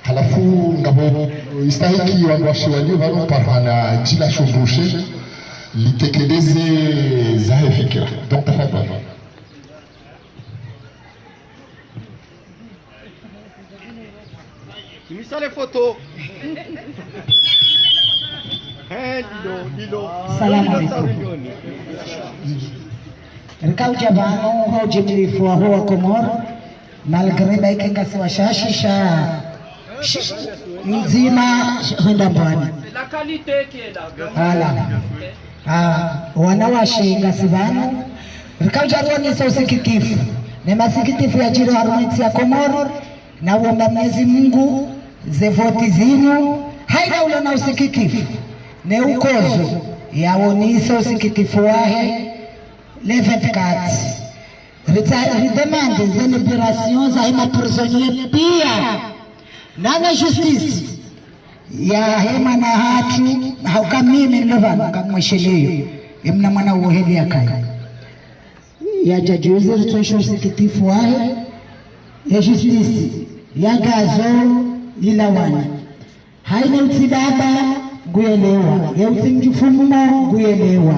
halafu ngabo istahiki wanwashi walio vano parhana jila shundushe litekeleze zahe fikira donc tafadhali. Misale photo. Salamu alaikum. Rikau jabano ho jimlifu wa huwa Komoro malgré baike ngasi wa shashisha mzima henda mbani la qualité qui est là wanawashi ngasi bano rikau jabano so sikitifu ne masikitifu ya jiro harumiti ya Komoro na uomba Mwenyezi Mungu zevoti zinu haina ule na usikitifu ne ukozo yaonisa usikitifu wahe les 24 redemande za libération za hema prisonnier pia na justice ya hema na hatu haukamimi ndovana kamwesheleyo emna mwana uoheli akai ya jajuzi ritosho usikitifu wahe ya justice ya gazo ilawana haina utidaba guelewa ya utimjufumo guelewa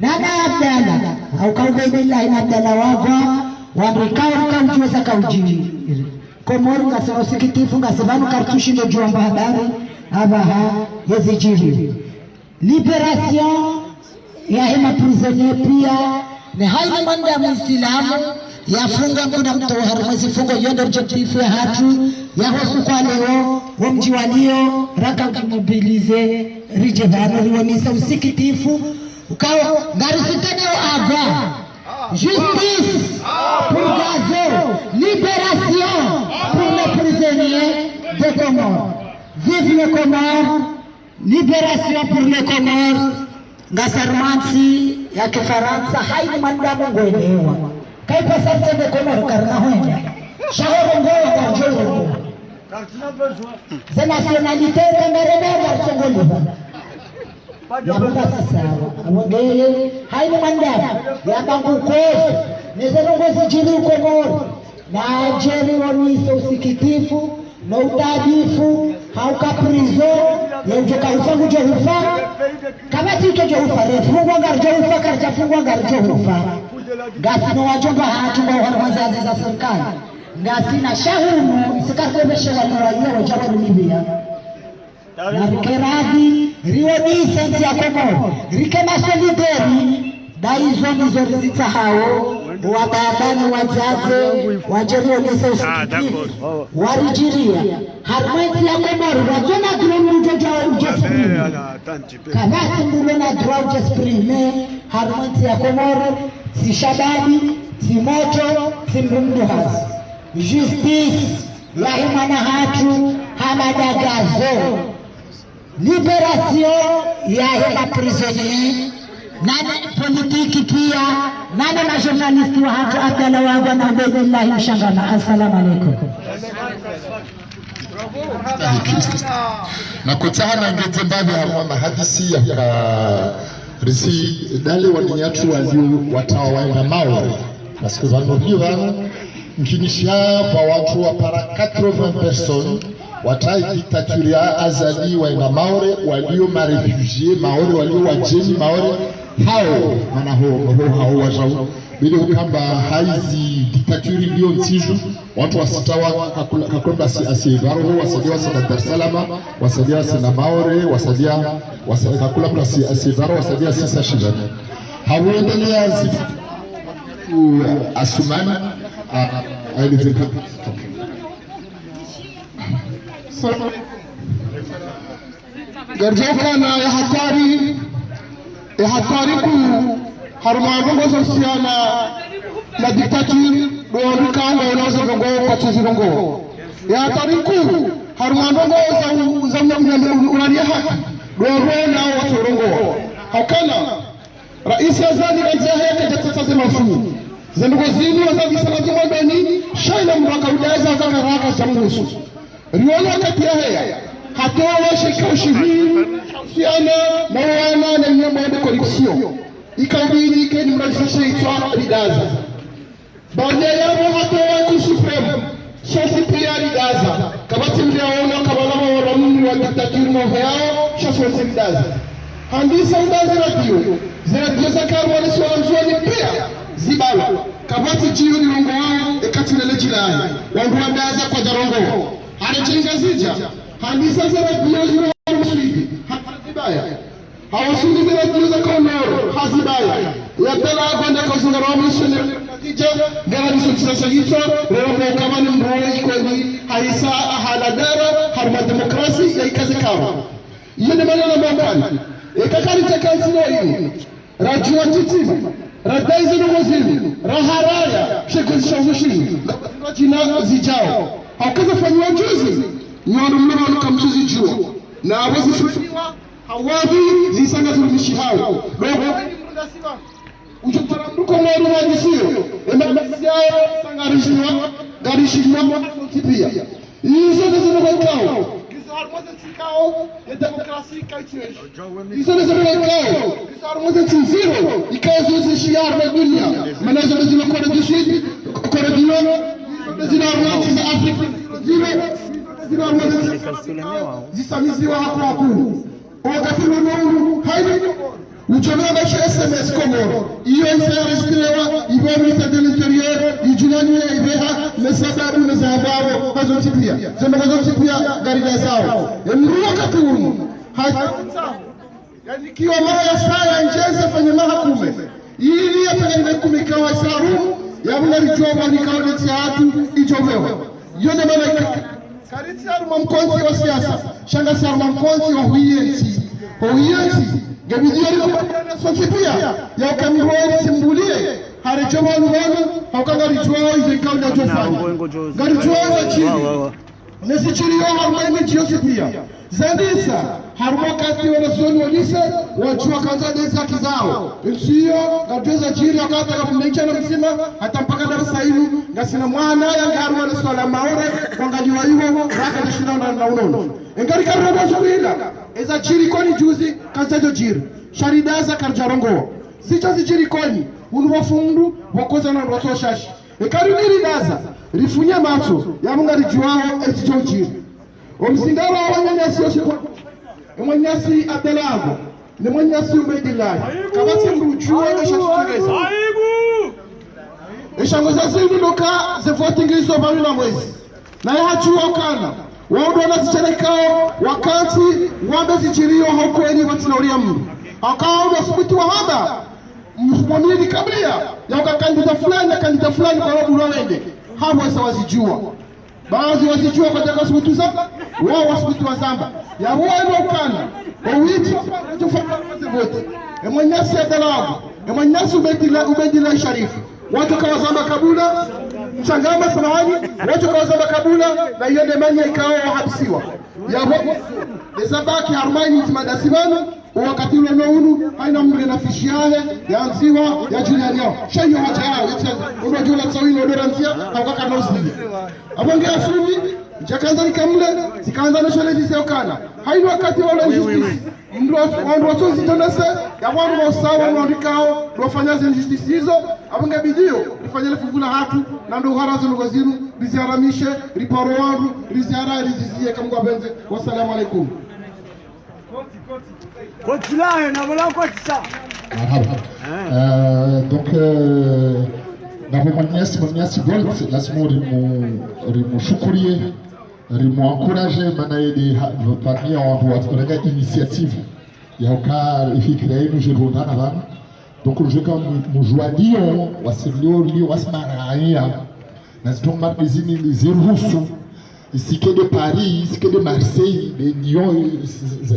nana abdala au kaubebillahi abdala wagwa wandikao kaujuza kaujiri Komoro ngasema usikitifu ngasema kartushi ndo juamba habari abaha yazijiri liberation ya hema prisonnier pia ni haina manda ya Muislamu yafunga kuna mtu harumwezi fungo yondo objectif ya hatu ya hosu kwa leo wa mji walio raka ujimobilize rijevano riwanisa usikitifu ukawa ngarisitane agwa justice pour Gazo, libération pour les prisonniers de Comores. Vive les Comores, libération pour les Comores. Ngasarmansi ya Kifaransa haini mandamu ngwelewa kaipa sasa de Comores karna hoenda shahoro ngoa karjoro za nationalité camerounaise arsongoliba yabuka sawa awagele haini mandamu ya bangu kofi nezerungozi jiri Komoro na jeri waniso usikitifu na utajifu hauka prizo yenjoka ufangu johufa kama tito johufa refungwa ngar johufa karja fungwa ngar johufa ngasi no wajomba hatu kwa wazazi za serikali ngasi na shahumu isikartebeshe wanawaia wajabu Libya na rikeradi riwoni sensi ya Komoro rikema solidari daizo nizo rizita hao wababani wazaze wajerio nisa usikitifu warijiria harumenti ya Komoro wazona dromu ujoja ujesprime kabati mbulona dromu ujesprime harumenti ya Komoro si shababi si moto si mbumduhazi justice ya himana hatu hamada Gazo libération ya hema prisonnier nane politiki pia nane na journalisti wa hatu Abdalla wagwa na Ubaydillahi Mshangana. Assalamu alaikum. na kutana ngeze mbabe haruma hadisi ya risi dale wadinyatu walio watawa waenda maore parce que vanobio vano nkinisha va watu wa para 80 personnes watai diktaturia azali waenda maore walio marefugie maore walio wajeni maore hao mana hao wajau bila ukamba haizi diktaturi ndio ntiju watu wasitawa kakwenda asivaro wasadia sana Dar es Salaam wasadia sana maore wasadia kakula kuna asivaro wasadia sisa shindani hauendelea zifu asumani ailizika garjoka na ya hatari ku harmango sosiana na diktaturi do kanga inazo gongo kwa tuzirongo ya hatari ku harmango za unalia haki do rona watu rongo hakana rais azali rajaha yake jatata mafu zendugo zini wazabi salatu madani shaina mwaka udaza za haraka za mrusu riona kati ya haya hatoa shika ushiri fiana na wana na nyama ya corruption ikabidi ke ni mrajisha itwa lidaza baada ya hatoa ku supreme shasi pia lidaza kabati mliaona kabala wa mimi wa diktaturi mambo yao shasi lidaza handisa udaza radio za karwa na swali pia zibala kabati jiyo ni rongo wao ekati na lejilai wangu wadaza kwa darongo anachenga zija handisa za radio zina musidi hazibaya hawasudi za radio za konoro hazibaya yatala kwenda kuzinga romu sene katija gara nisotisa sagito romo kama ni mroi kwani haisa haladara harma demokrasi ya ikaze kama yene maneno mbakani ekakari chakansino hii rajua titimu radaizi nungozini raharaya shekushavushini jina zijao haukaza fanyiwa juzi nyondo mlima luka mchuzi juo na wazi shuniwa hawavi zisanga zurumishi hao dogo ujupara mduko mwaru wajisiyo emabasi yao sangarishiniwa garishiniwa tipia hizo zizino kwa Kao ya demokrasi kaitiwesh. Hizo ni zile kao. Kisar moja zero. Ikazo zishiar na dunia. Manazo zile kore dishid, kore dino. Zile arwati za Afrika. Zile arwati zisamiziwa hapo. Wakati mnongo haidi uchomea bashi SMS Komoro. Iyo isarejirewa ibo ministre de l'intérieur ijunani ya ibeha mesababu mezahababu hazo tipia. Zema hazo tipia gari zao. Yamruwa katumu. Yani kiwa maya saya njeze fanye mahakume. Ili yatangani kumikawa saru ya mna rijoba nikaoneti hatu ijovewa. Yone mana kariti aruma mkonzi wa siasa. Shanga si aruma mkonzi wa huiensi. Huiensi. Gabidiari kwa sotipia ya ukamruwa simbulie. Harijoba unuwana haukanga rijoa izekao na jofani. Garijoa za chini. Nesichiriyo harumani jiyosi pia. Zandisa, harumakati wanasoni walise, wachua kanza desa kizao. Nsiyo, gatueza jiri wakata kapumecha na msima, hata mpaka darasa hinu, gasina mwana ya ngaruwa na swala maore, wangaliwa hivo, raka na shina na unono. Engari karuwa suhila, eza jiri koni juzi, kanza jo jiri. Sharidaza karjarongo. Sicha si jiri koni, unuwafundu, wakoza na roto shashi. Ekari niri daza, rifunya macho, ya munga rijuao eti jojiri. Omsingara wa nyasi yoshikwa. Mwanyasi Abdelago, ni mwanyasi Ubedilai. Kabati mruchua eshatukireza. Eshangoza zili loka ze voting iso bali na mwezi. Na ya hachua kana. Waudu wanazicharekao wakati wanda zichirio haukweli watinauria mru. Hakao wasubitu wa haba. Mfumonini kablia ya ukakandida fulani na kandida fulani kwa wabu wawende. Hawa wasa wazijua. Baadhi wasijua kwa jaka subutu zamba, wao wasubutu wa zamba. Ya huwa ino ukana, wawiti tufaka wote. Emanyasi ya dalago, emanyasi Ubedila Sharifu. Watu kawa zamba kabula, mchangama samahani, watu kawa zamba kabula, na hiyo demanya ikawa wahabisiwa. Ya huwa, nezabaki harmaini itimadasibana, wakati ule nounu, haina mre na fishi yahe, ya mziwa, ya Julian yao. Shayo haja yao, unajua tsawini odorantia, haukaka nozili. Abonge afumi, mchakanza nikamule, zikaanza na shole zise okana. Hainu wakati wala justice. wandu zitonese ya wandu wasawa wandikao wafanya injustice hizo abanga bidio ifanyele fungula hatu na ndo harazo lugha zinu biziaramishe riparo wandu riziara rizizie kama benze. Wassalamu alaikum. Continue na wala kotisa. Donc na manyasi gold lazima rimushukurie rimuencourager manaidi parmi watu initiative ya uka ifikira yenu jirona na bana. Donc le jeu comme mujwadio wasilio wasmaraya na donc magazine les russo ici que de Paris, ici que de Marseille, de Lyon,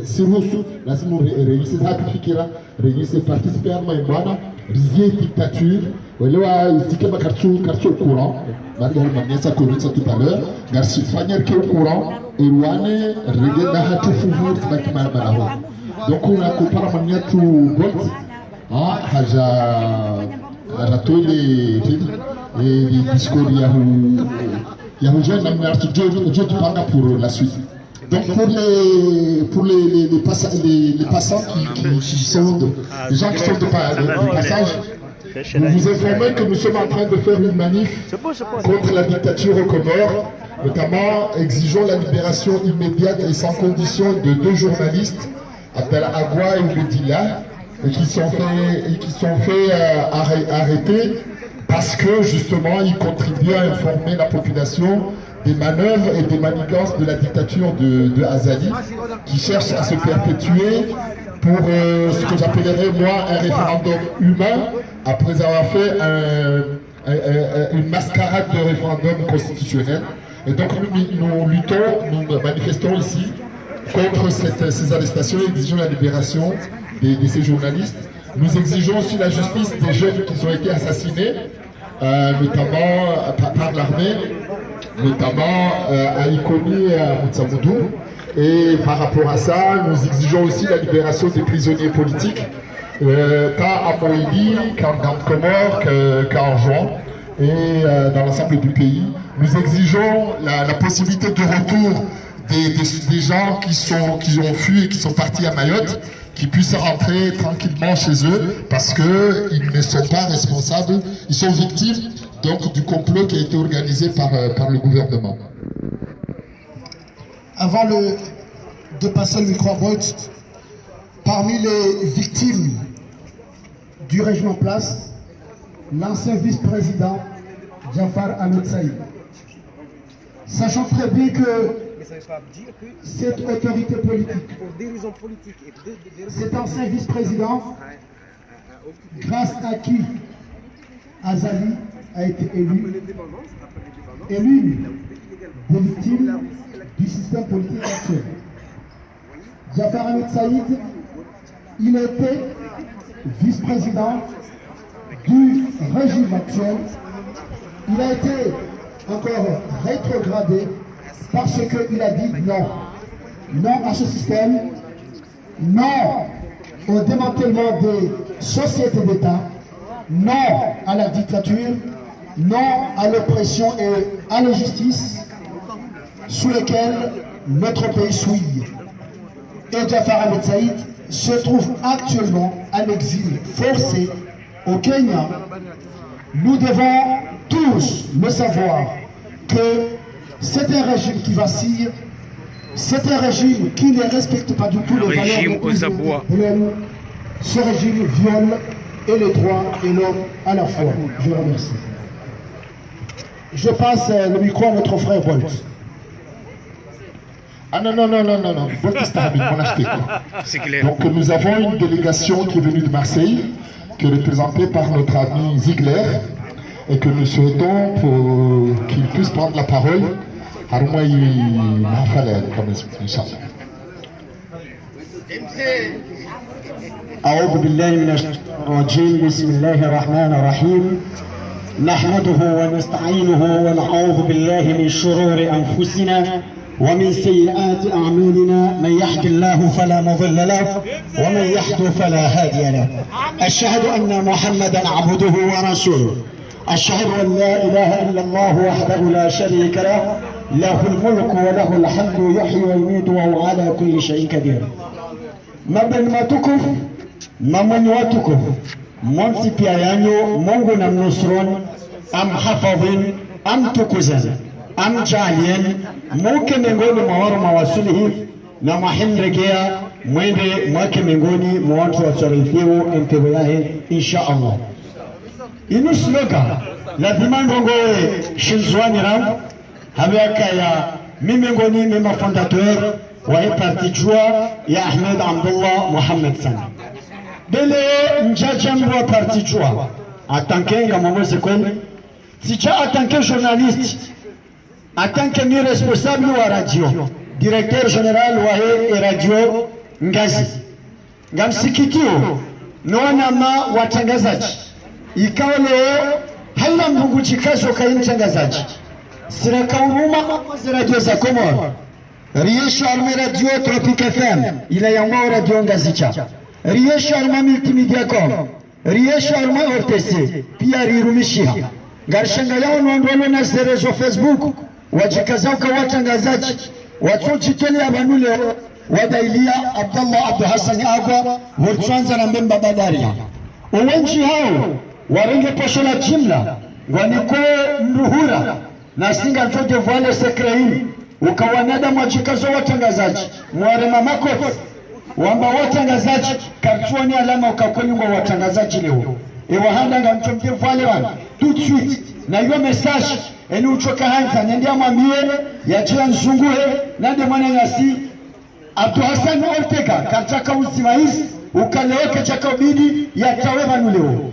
c'est russo lazima réussir ça kufikira réussir participer à mwana rizier dictature welewa isike bakartu courant bali manyasa kurusa tout à l'heure garci fanyar ke courant irwane regenda hatu fuvu tibaki marabara. Donc on a comparé manyatu gold haja ratoli et discours yahu jeune na arti Dieu parle pour la suite. Donc pour les passants qui sont les gens qui sont de passage, nous vous informons que nous sommes en train de faire une manif contre la dictature aux Comores, notamment exigeant la libération immédiate et sans condition de 2 journalistes, Abdallah Agua et Oubedilla, qui sont faits arrêter parce que justement ils contribuent à informer la population des manœuvres et des manigances de la dictature de Azali, qui cherche à se perpétuer pour ce que j'appellerais moi un référendum humain, après avoir fait une mascarade de référendum constitutionnel. Et donc nous luttons, nous manifestons ici contre ces arrestations et exigeons la libération de ces journalistes. Nous exigeons aussi la justice des jeunes qui ont été assassinés, notamment par l'armée, notamment à Ikomi et à Moutsamoudou. Et par rapport à ça, nous exigeons aussi la libération des prisonniers politiques, tant à Moïli qu'en Comores, qu'en Juan, et dans l'ensemble du pays. Nous exigeons la possibilité de retour des gens qui ont fui et qui sont partis à Mayotte, qui puissent rentrer tranquillement chez eux, parce qu'ils ne sont pas responsables, ils sont victimes donc du complot qui a été organisé par le gouvernement. Avant de passer le micro à Bolt, parmi les victimes du régiment Place, l'ancien vice-président Jafar Ahmed Saïd. Sachant très bien que cette autorité politique, cet ancien vice-président, grâce à qui Azali a été élu, est l'une des victimes du système politique actuel. Jafar Ahmed Saïd, il était vice-président du régime actuel. Il a été encore rétrogradé parce qu'il a dit non. Non à ce système, non au démantèlement des sociétés d'État, non à la dictature, non à l'oppression et à l'injustice sous lesquelles notre pays souille. Et Jafar Ahmed Saïd se trouve actuellement en exil forcé au Kenya. Nous devons tous le savoir que c'est un régime qui vacille, c'est un régime qui ne respecte pas du tout les valeurs de l'homme. Ce régime viole et le droit et l'homme à la fois. Je vous remercie. Je passe le micro à notre frère Bolt. Ah non, Bolt c'est clair. Donc nous avons une délégation qui est venue de Marseille, qui est représentée par notre ami Ziegler, et que nous souhaitons qu'il puisse prendre la parole. أعوذ بالله من الشيطان الرجيم. بسم الله الرحمن الرحيم. نحمده ونستعينه ونعوذ بالله من شرور أنفسنا ومن سيئات أعمالنا. من يهد الله فلا مضل له ومن يهد فلا هادي له. أشهد أن محمدا عبده ورسوله. أشهد أن لا إله إلا الله وحده لا شريك له، له الملك وله الحمد يحيي ويميت وهو على كل شيء قدير. mabeni matukufu, mamweni watukufu, monsi pia yanyo Mungu na mnusroni, amhafadhin, amtukuzeni, amjalien, muke miongoni mwa waro mawasulihi na mahimregea mwende mwake miongoni mwa watu wacharithiwo empewe yahe insha Allah. Inu sloga lazima ndongowe shinzwani rangu habaka ya mimiongoni mema fondateur wa parti jua ya Ahmed Abdullah Muhammad Sani. Dele mjajambu wa parti jua atanke nga mwese kweli ticha atanke journaliste atanke ni responsable wa radio directeur general wa radio Ngazi ngamsikitio naona ma watangazaji ikawa leo haina mbugu chikazo kai mtangazaji sina kauruma radio za Komoro Riesho Arme Radio Tropic FM ila yango radio Ngazicha Riesho Arme Multimediacom Riesho Arme RTC pia rirumishia garshanga yao nwandolo na serezo Facebook wajikazauka watangazaji wachojitele abanule wadailia Abdullah Abdu Hassan Agwa wurtwanza na mbemba badaria uwenji hao warenge posho la jimla waniko mruhura na singa jote voile sekreini ukawanada mwachikazo watangazaji mwarema makofi wamba watangazaji kartuani alama ukakonyungwa watangazaji leo ewahanda nga mchomke voile wana tout de suite na hiyo message eni uchoka hansa nyendia mwambie ya jia nzunguhe nande mwana nyasi Abdu Hassan Ortega kataka usimaizi ukaleweke chaka bidi ya tawewa nuleo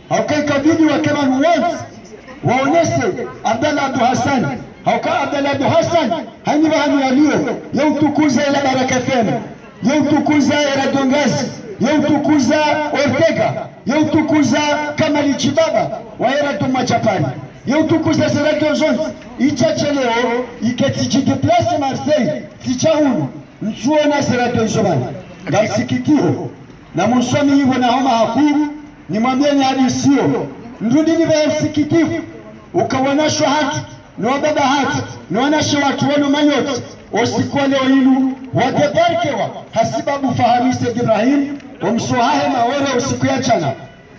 haukaika bidi wakema nuwansi waonese Abdallah Abdu Hassan hauka Abdallah Abdu Hassan hani bahani ya liyo ya utukuza ila Baraka FM ya utukuza ila Dongazi ya utukuza Ortega ya utukuza Kamali Chibaba wa ila Duma Chapari ya utukuza Serato Zonzi ichache leo iketijide place Marseille tichahunu mchuona Serato Zomani gamsikitio na msomi hivyo na homa hakuru ni mwambieni hadi sio nrudini vya msikitifu ukawanashwa hatu na wababa hatu na wanashe watu wano manyoti osikuwa leo hinu wadebarkewa hasibabu fahamise Ibrahim umsuhahe maore usiku ya chana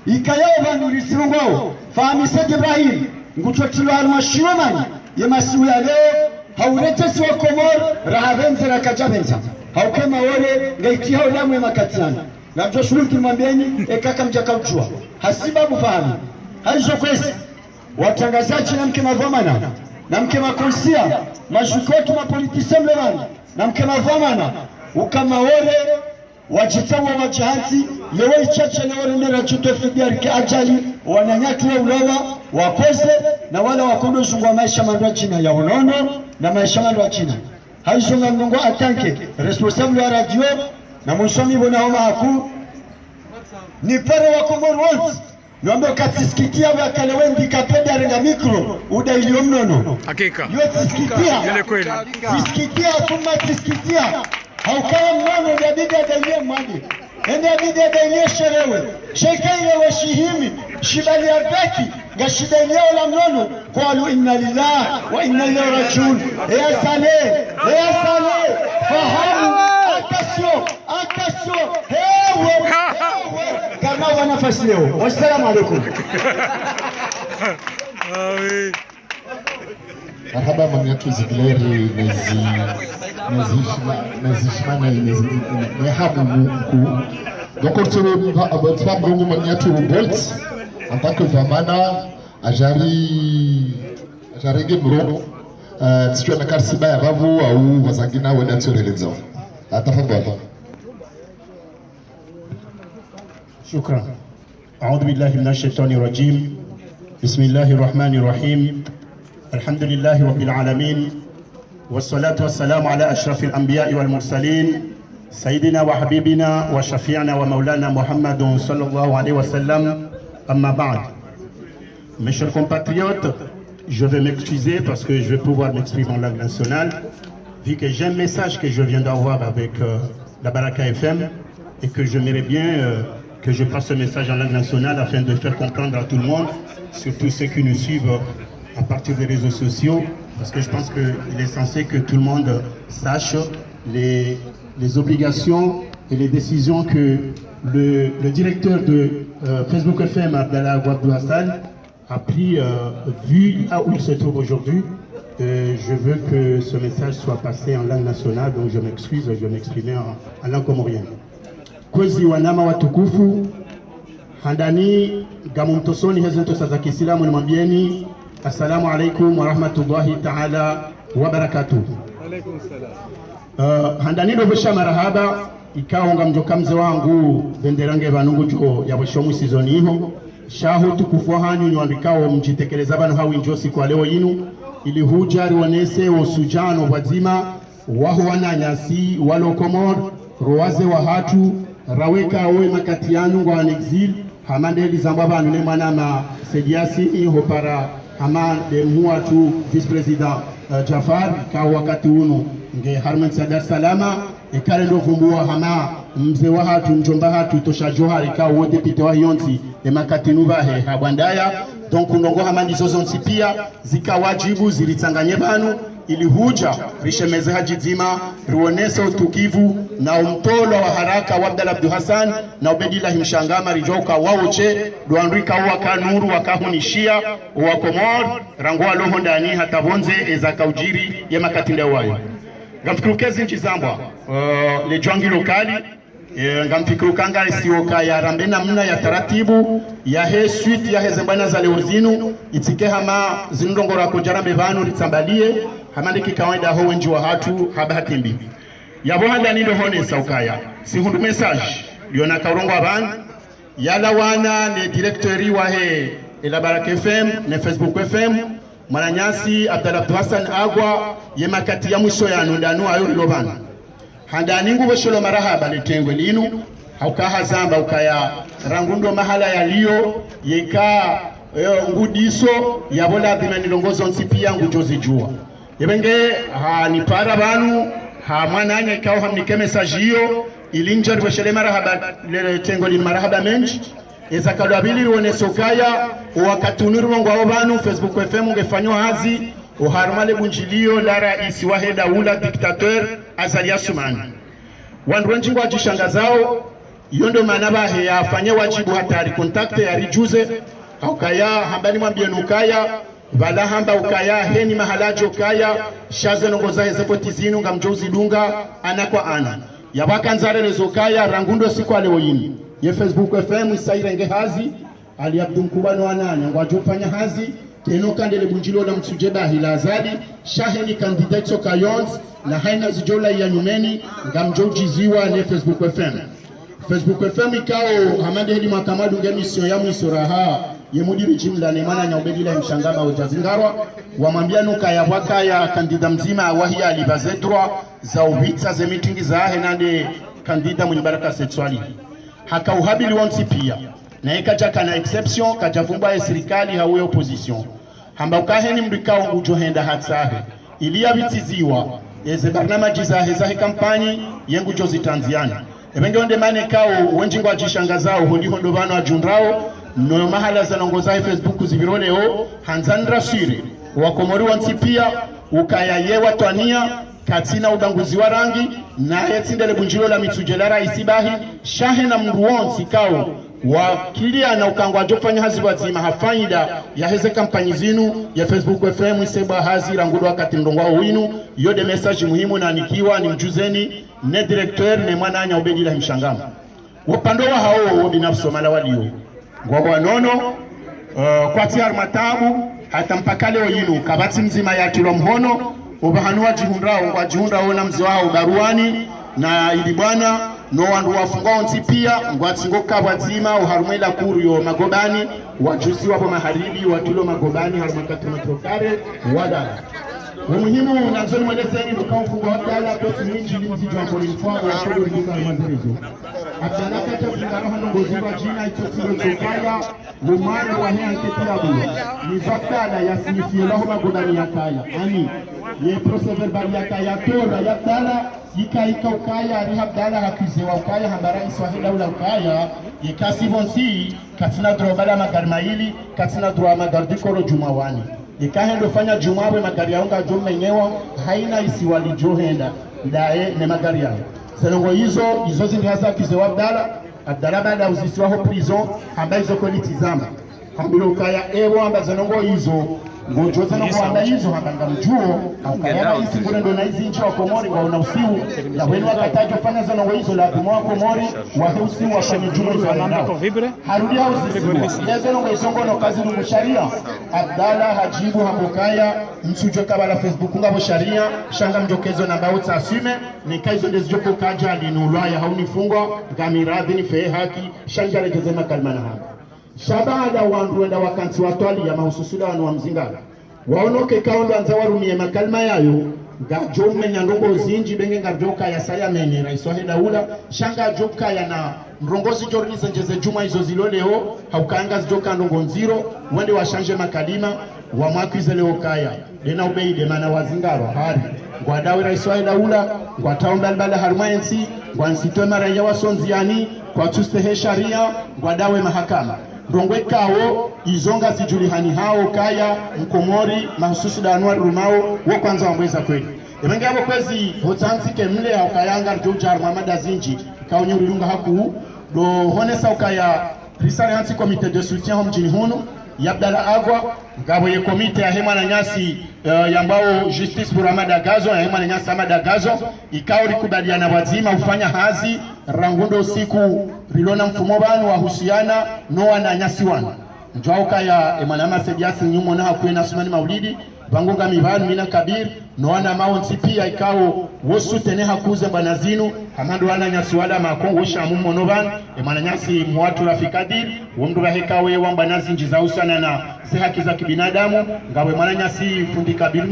ikayao vandu lisirungwao fahamise Ibrahim nguchotilo halmashiwamani yemasiu ya leo hauretesi wa Komoro rahavenze na kajavenza haukema wole ngaiti hao damu ya makatiana na mjoshuruti mwambieni ekaka mjaka uchua hasibabu fahamu haizo kwesi watangazaji na mke mavamana na mke makonsia majukotu mapolitise mlewani na mke mavamana ukama wole wajitawa wajahansi lewe ichache lewe nera chutofidiarike ajali wananyatu wa ulawa wakoze na wala wakondo zungwa maisha mandwa china ya unono na maisha mandwa china haizo ngangongo atanke responsable wa radio na msomi bona homa haku ni pare wa Komoro wote niombe ukatisikitia wakale wendi kapenda renga mikro udailio mnono hakika yote tisikitia ile kweli tisikitia kuma tisikitia haukawa mnono ndio bidi adailie mwani ndio bidi adailie sherewe sheka ile washihimi shibali ya beki ngashidailia la mnono qalu inna lillahi wa inna ilaihi rajiun ya saleh fahamu attention hewe kama wana nafasi leo wassalamu alaikum marhaba manyatu zigleri nezishmana nehabu mku donc on se va bongo manyatu bolt en tant que vamana ajari gemro sio na karsiba ya babu au wazangina wenda tsorelezao atafadhali. شكرا. أعوذ بالله من الشيطان الرجيم. بسم الله الرحمن الرحيم. الحمد لله رب العالمين والصلاة والسلام على أشرف الأنبياء والمرسلين سيدنا وحبيبنا وشفيعنا ومولانا محمد صلى الله عليه وسلم. أما بعد. Mes chers compatriotes, je vais m'excuser parce que je vais pouvoir m'exprimer en langue nationale vu que j'ai un message que je viens d'avoir avec la Baraka FM et que je m'irais bien que je passe ce message en langue nationale afin de faire comprendre à tout le monde, surtout ceux qui nous suivent à partir des réseaux sociaux, parce que je pense qu'il est censé que tout le monde sache les obligations et les décisions que le directeur de Facebook FM, Abdallah Abdou Hassan, a pris, vu là où il se trouve aujourd'hui. Je veux que ce message soit passé en langue nationale, donc je m'excuse, je vais m'exprimer en langue comorienne. Kwezi wanama watukufu, handani gamumtosoni hezinto za Kiislamu nimwambieni assalamu alaikum wa rahmatullahi ta'ala wa barakatuh. Alaikum salam. Handani dobesha marahaba ikaonga mjoka mze wangu benderange banungu jo yaboshomu sizoni iho shahu tukufu hanyu nyandikao mjitekeleza banu hawi njosi kwa leo yinu ili hujari wanese usujano wazima waho wananyasi walokomor roaze wa hatu raweka owe makati yanu wa exil hamandeli zamba banu ne manama sediasi iho para hama de muatu vice-president Jafar ka wakati unu nge harman sadar salama ekale ndo vumbua hama mzee wa hatu mjomba hatu tosha johari ka wote pite wa yonti makati nubahe habandaya donc ndongo hamandi zozonsi pia zikawajibu zilitsanganye banu ili huja rishemeze hajizima ruonesa utukivu na umtolo wa haraka wa Abdallah Abdou Hassan na Ubedillah Mshangama rijoka waoche duandrika waka nuru wakahunishia wa Komor rangwa loho ndani hata bonze ezaka ujiri ya makatinde wayo ngamfikirukezi nchi zambwa le jwangi lokali ngamfikirukanga isioka ya rambena mna ya taratibu ya he suite ya hezembana za leo zinu itike hama zinundongora kujarambe vanu litsambalie hamandiki kawaida ho wenji wa hatu habahatimbi yabo handa nindo hone saukaya si hundu message liona kaurongo abantu yala wana ne directori wa he ela Baraka FM ne Facebook FM Maranyasi Abdallah Abdou Hassan agwa ye makati ya mwisho ya nundanu ayo lobana handa ningu bosholo marahaba letengwe linu haukaha zamba ukaya rangundo mahala yaliyo yeka ngudiso yabola bina nilongozo nsipia ngujozi jua yebenge ni para banu ha mwananya ikao hamnike message hiyo ilinja boshele marahaba letengwe linu marahaba menji ezakalo abili ruone sokaya wakatunuru ngo abo banu Facebook FM ngefanywa hazi uharumale bunjilio la rais wa heda ula dictateur Azalia Sumani wandu wa jishanga zao yondo manabahe yafanye wajibu hatari kontakte ya rijuze ukaya hambani mwambie nukaya bala hamba ukaya heni mahalajo kaya shaze nongoza hezepoti zinu ngamjozi dunga ana kwa ana yabaka nzare lezokaya rangundo siku aleo yini ye Facebook FM isairenge hazi Ali Abdou Mkubano wanane ngwajofanya hazi teno kandele bunjilo la msujeba hilazadi shaheni kandidato kayons na haina zijola ya nyumeni ngamjoji ziwa ne Facebook FM. Facebook FM ikao hamande hedi makamadu nge mission ya mwisuraha ye mudiri jimla ne mana Ubedillah Mshangama ujazingarwa wamambiano kaya waka ya kandida mzima wahia alibazedrwa za ubitsa ze mitingi za henande kandida mwenye baraka sexuali haka uhabili wansi pia na ikaja kana exception kajavumba ya serikali hawe opposition hamba ukaheni mrikao ujohenda hatsahe ilia bitiziwa eze barnamaji zahe kampanyi yengu jozi Tanzania ebenge onde mane kao wenjingo ajishangazao hondi hondo bano ajundrao no mahala zanongoza Facebook zibiroleo hanzandra sire wakomori wansi pia ukayayewa twania katina udanguzi wa rangi na yetsindele bunjilo la mitujelara isibahi shahe na mruonsi kao wakilia na ukangwa jofanya hazi wazima hafaida ya heze kampanyi zinu ya Facebook FM iseba hazi rangudu wakati mdongwa winu yode message muhimu na nikiwa ni mjuzeni ne directeur ne mwananya Ubedillah Mshangama wapando wa hao binafso mala walio ngwa nono kwa tiar matabu hata mpaka leo yinu kabati mzima ya kilo mhono ubahanua jihundrao wajihundrao na mzi wao baruani na ili bwana no wandu wafungwa onti pia ngwatsingoka wazima uharumela kuru yo magobani wajusi wapo maharibi watulo magobani harumakati matrokare wadala umuhimu nazoni mwelezeni mkaungu wa wadala poti minji linzi juampoli mfwa wa kodo rinduka mazirezo Abdallah kata fingaroha nongoziwa jina itotiro chokaya lumana wa hea nketila bula ni vaktala ya sinifio laho magobani ya kaya ani ye proseverbali ya kaya tola ya dala ika ukaya rihabdala hakizewa ukaya hambara iswahila ula ukaya ikasi bonsi katina drobala magarmaili katina droa magardikoro jumawani ikahendo fanya jumawe magari yaunga jome nyewa haina isiwali johenda ndae ne magari yao selongo hizo zindi hasa kizewa Abdala baada uzisiwaho prison ambaye hizo kolitizama ambilo kaya ewo amba zanongo hizo ngojo zanongo amba hizo hanga mjuo akaya isi kule ndo na hizi nchi wa Komori wa unausiu na wenu wakatajo fanya zanongo hizo la kumoa Komori wa heusiu wa kwenye jumo hizo nao harudia uzisiwa ya zanongo isongo no kazi lungu sharia Abdala hajibu hamokaya msujo kabala Facebook ngabo sharia shanga mjokezo na mbao tasime ni kaizo ndezijoko kaja alinulaya haunifungwa ngamiradhi ni fee haki shanga rejezema kalmana haka Shabada wandu wenda wakansi watwali ya mahususula wanu wa mzingala waonoke kaondo anza warumie makalma yayo gajo umenyandongo zinji benge ngajoka ya saya mene raiswahe daula shanga joka ya na mrongozi jorniza njeze juma hizo ziloleo haukanga zijoka ndongo nziro wende washanje makalima wa mwakize leo kaya dena ubeide mana wazingalo hari kwa dawe raiswahe daula kwa taonda albala harmaensi kwa nsitoe maraya wa sonziani kwa tustehe sharia kwa dawe mahakama Rongwe kao izonga zijulihani hao kaya mkomori mahususu da anuari rumao wa kwanza wambweza kweli emenge habo kwezi hotansi kemle hao kayanga rjojar mamada zinji kao nyurirunga haku do honesa ukaya risale hansi komite de soutien ho mjini hunu Yabdala Agwa ngabo ye komite ya hema na nyasi yambao justice pour Amada Gazo ya hema na nyasi Amada Gazo ikao likubaliana wazima ufanya hazi rangundo siku rilona mfumo banu wa husiana noa na nyasi wana njwauka ya emanama sediasi nyumo na hakuwe na sumani maulidi vangunga mibanu mina kabir noa na maonsi pia ikao wosu tene hakuze banazinu hamando wana nyasi wala makongo shamu monoban emana nyasi muwatu rafikadir womdu bahekawe wamba nazi njiza usana na sehaki za kibinadamu ngawe mana nyasi fundi kabir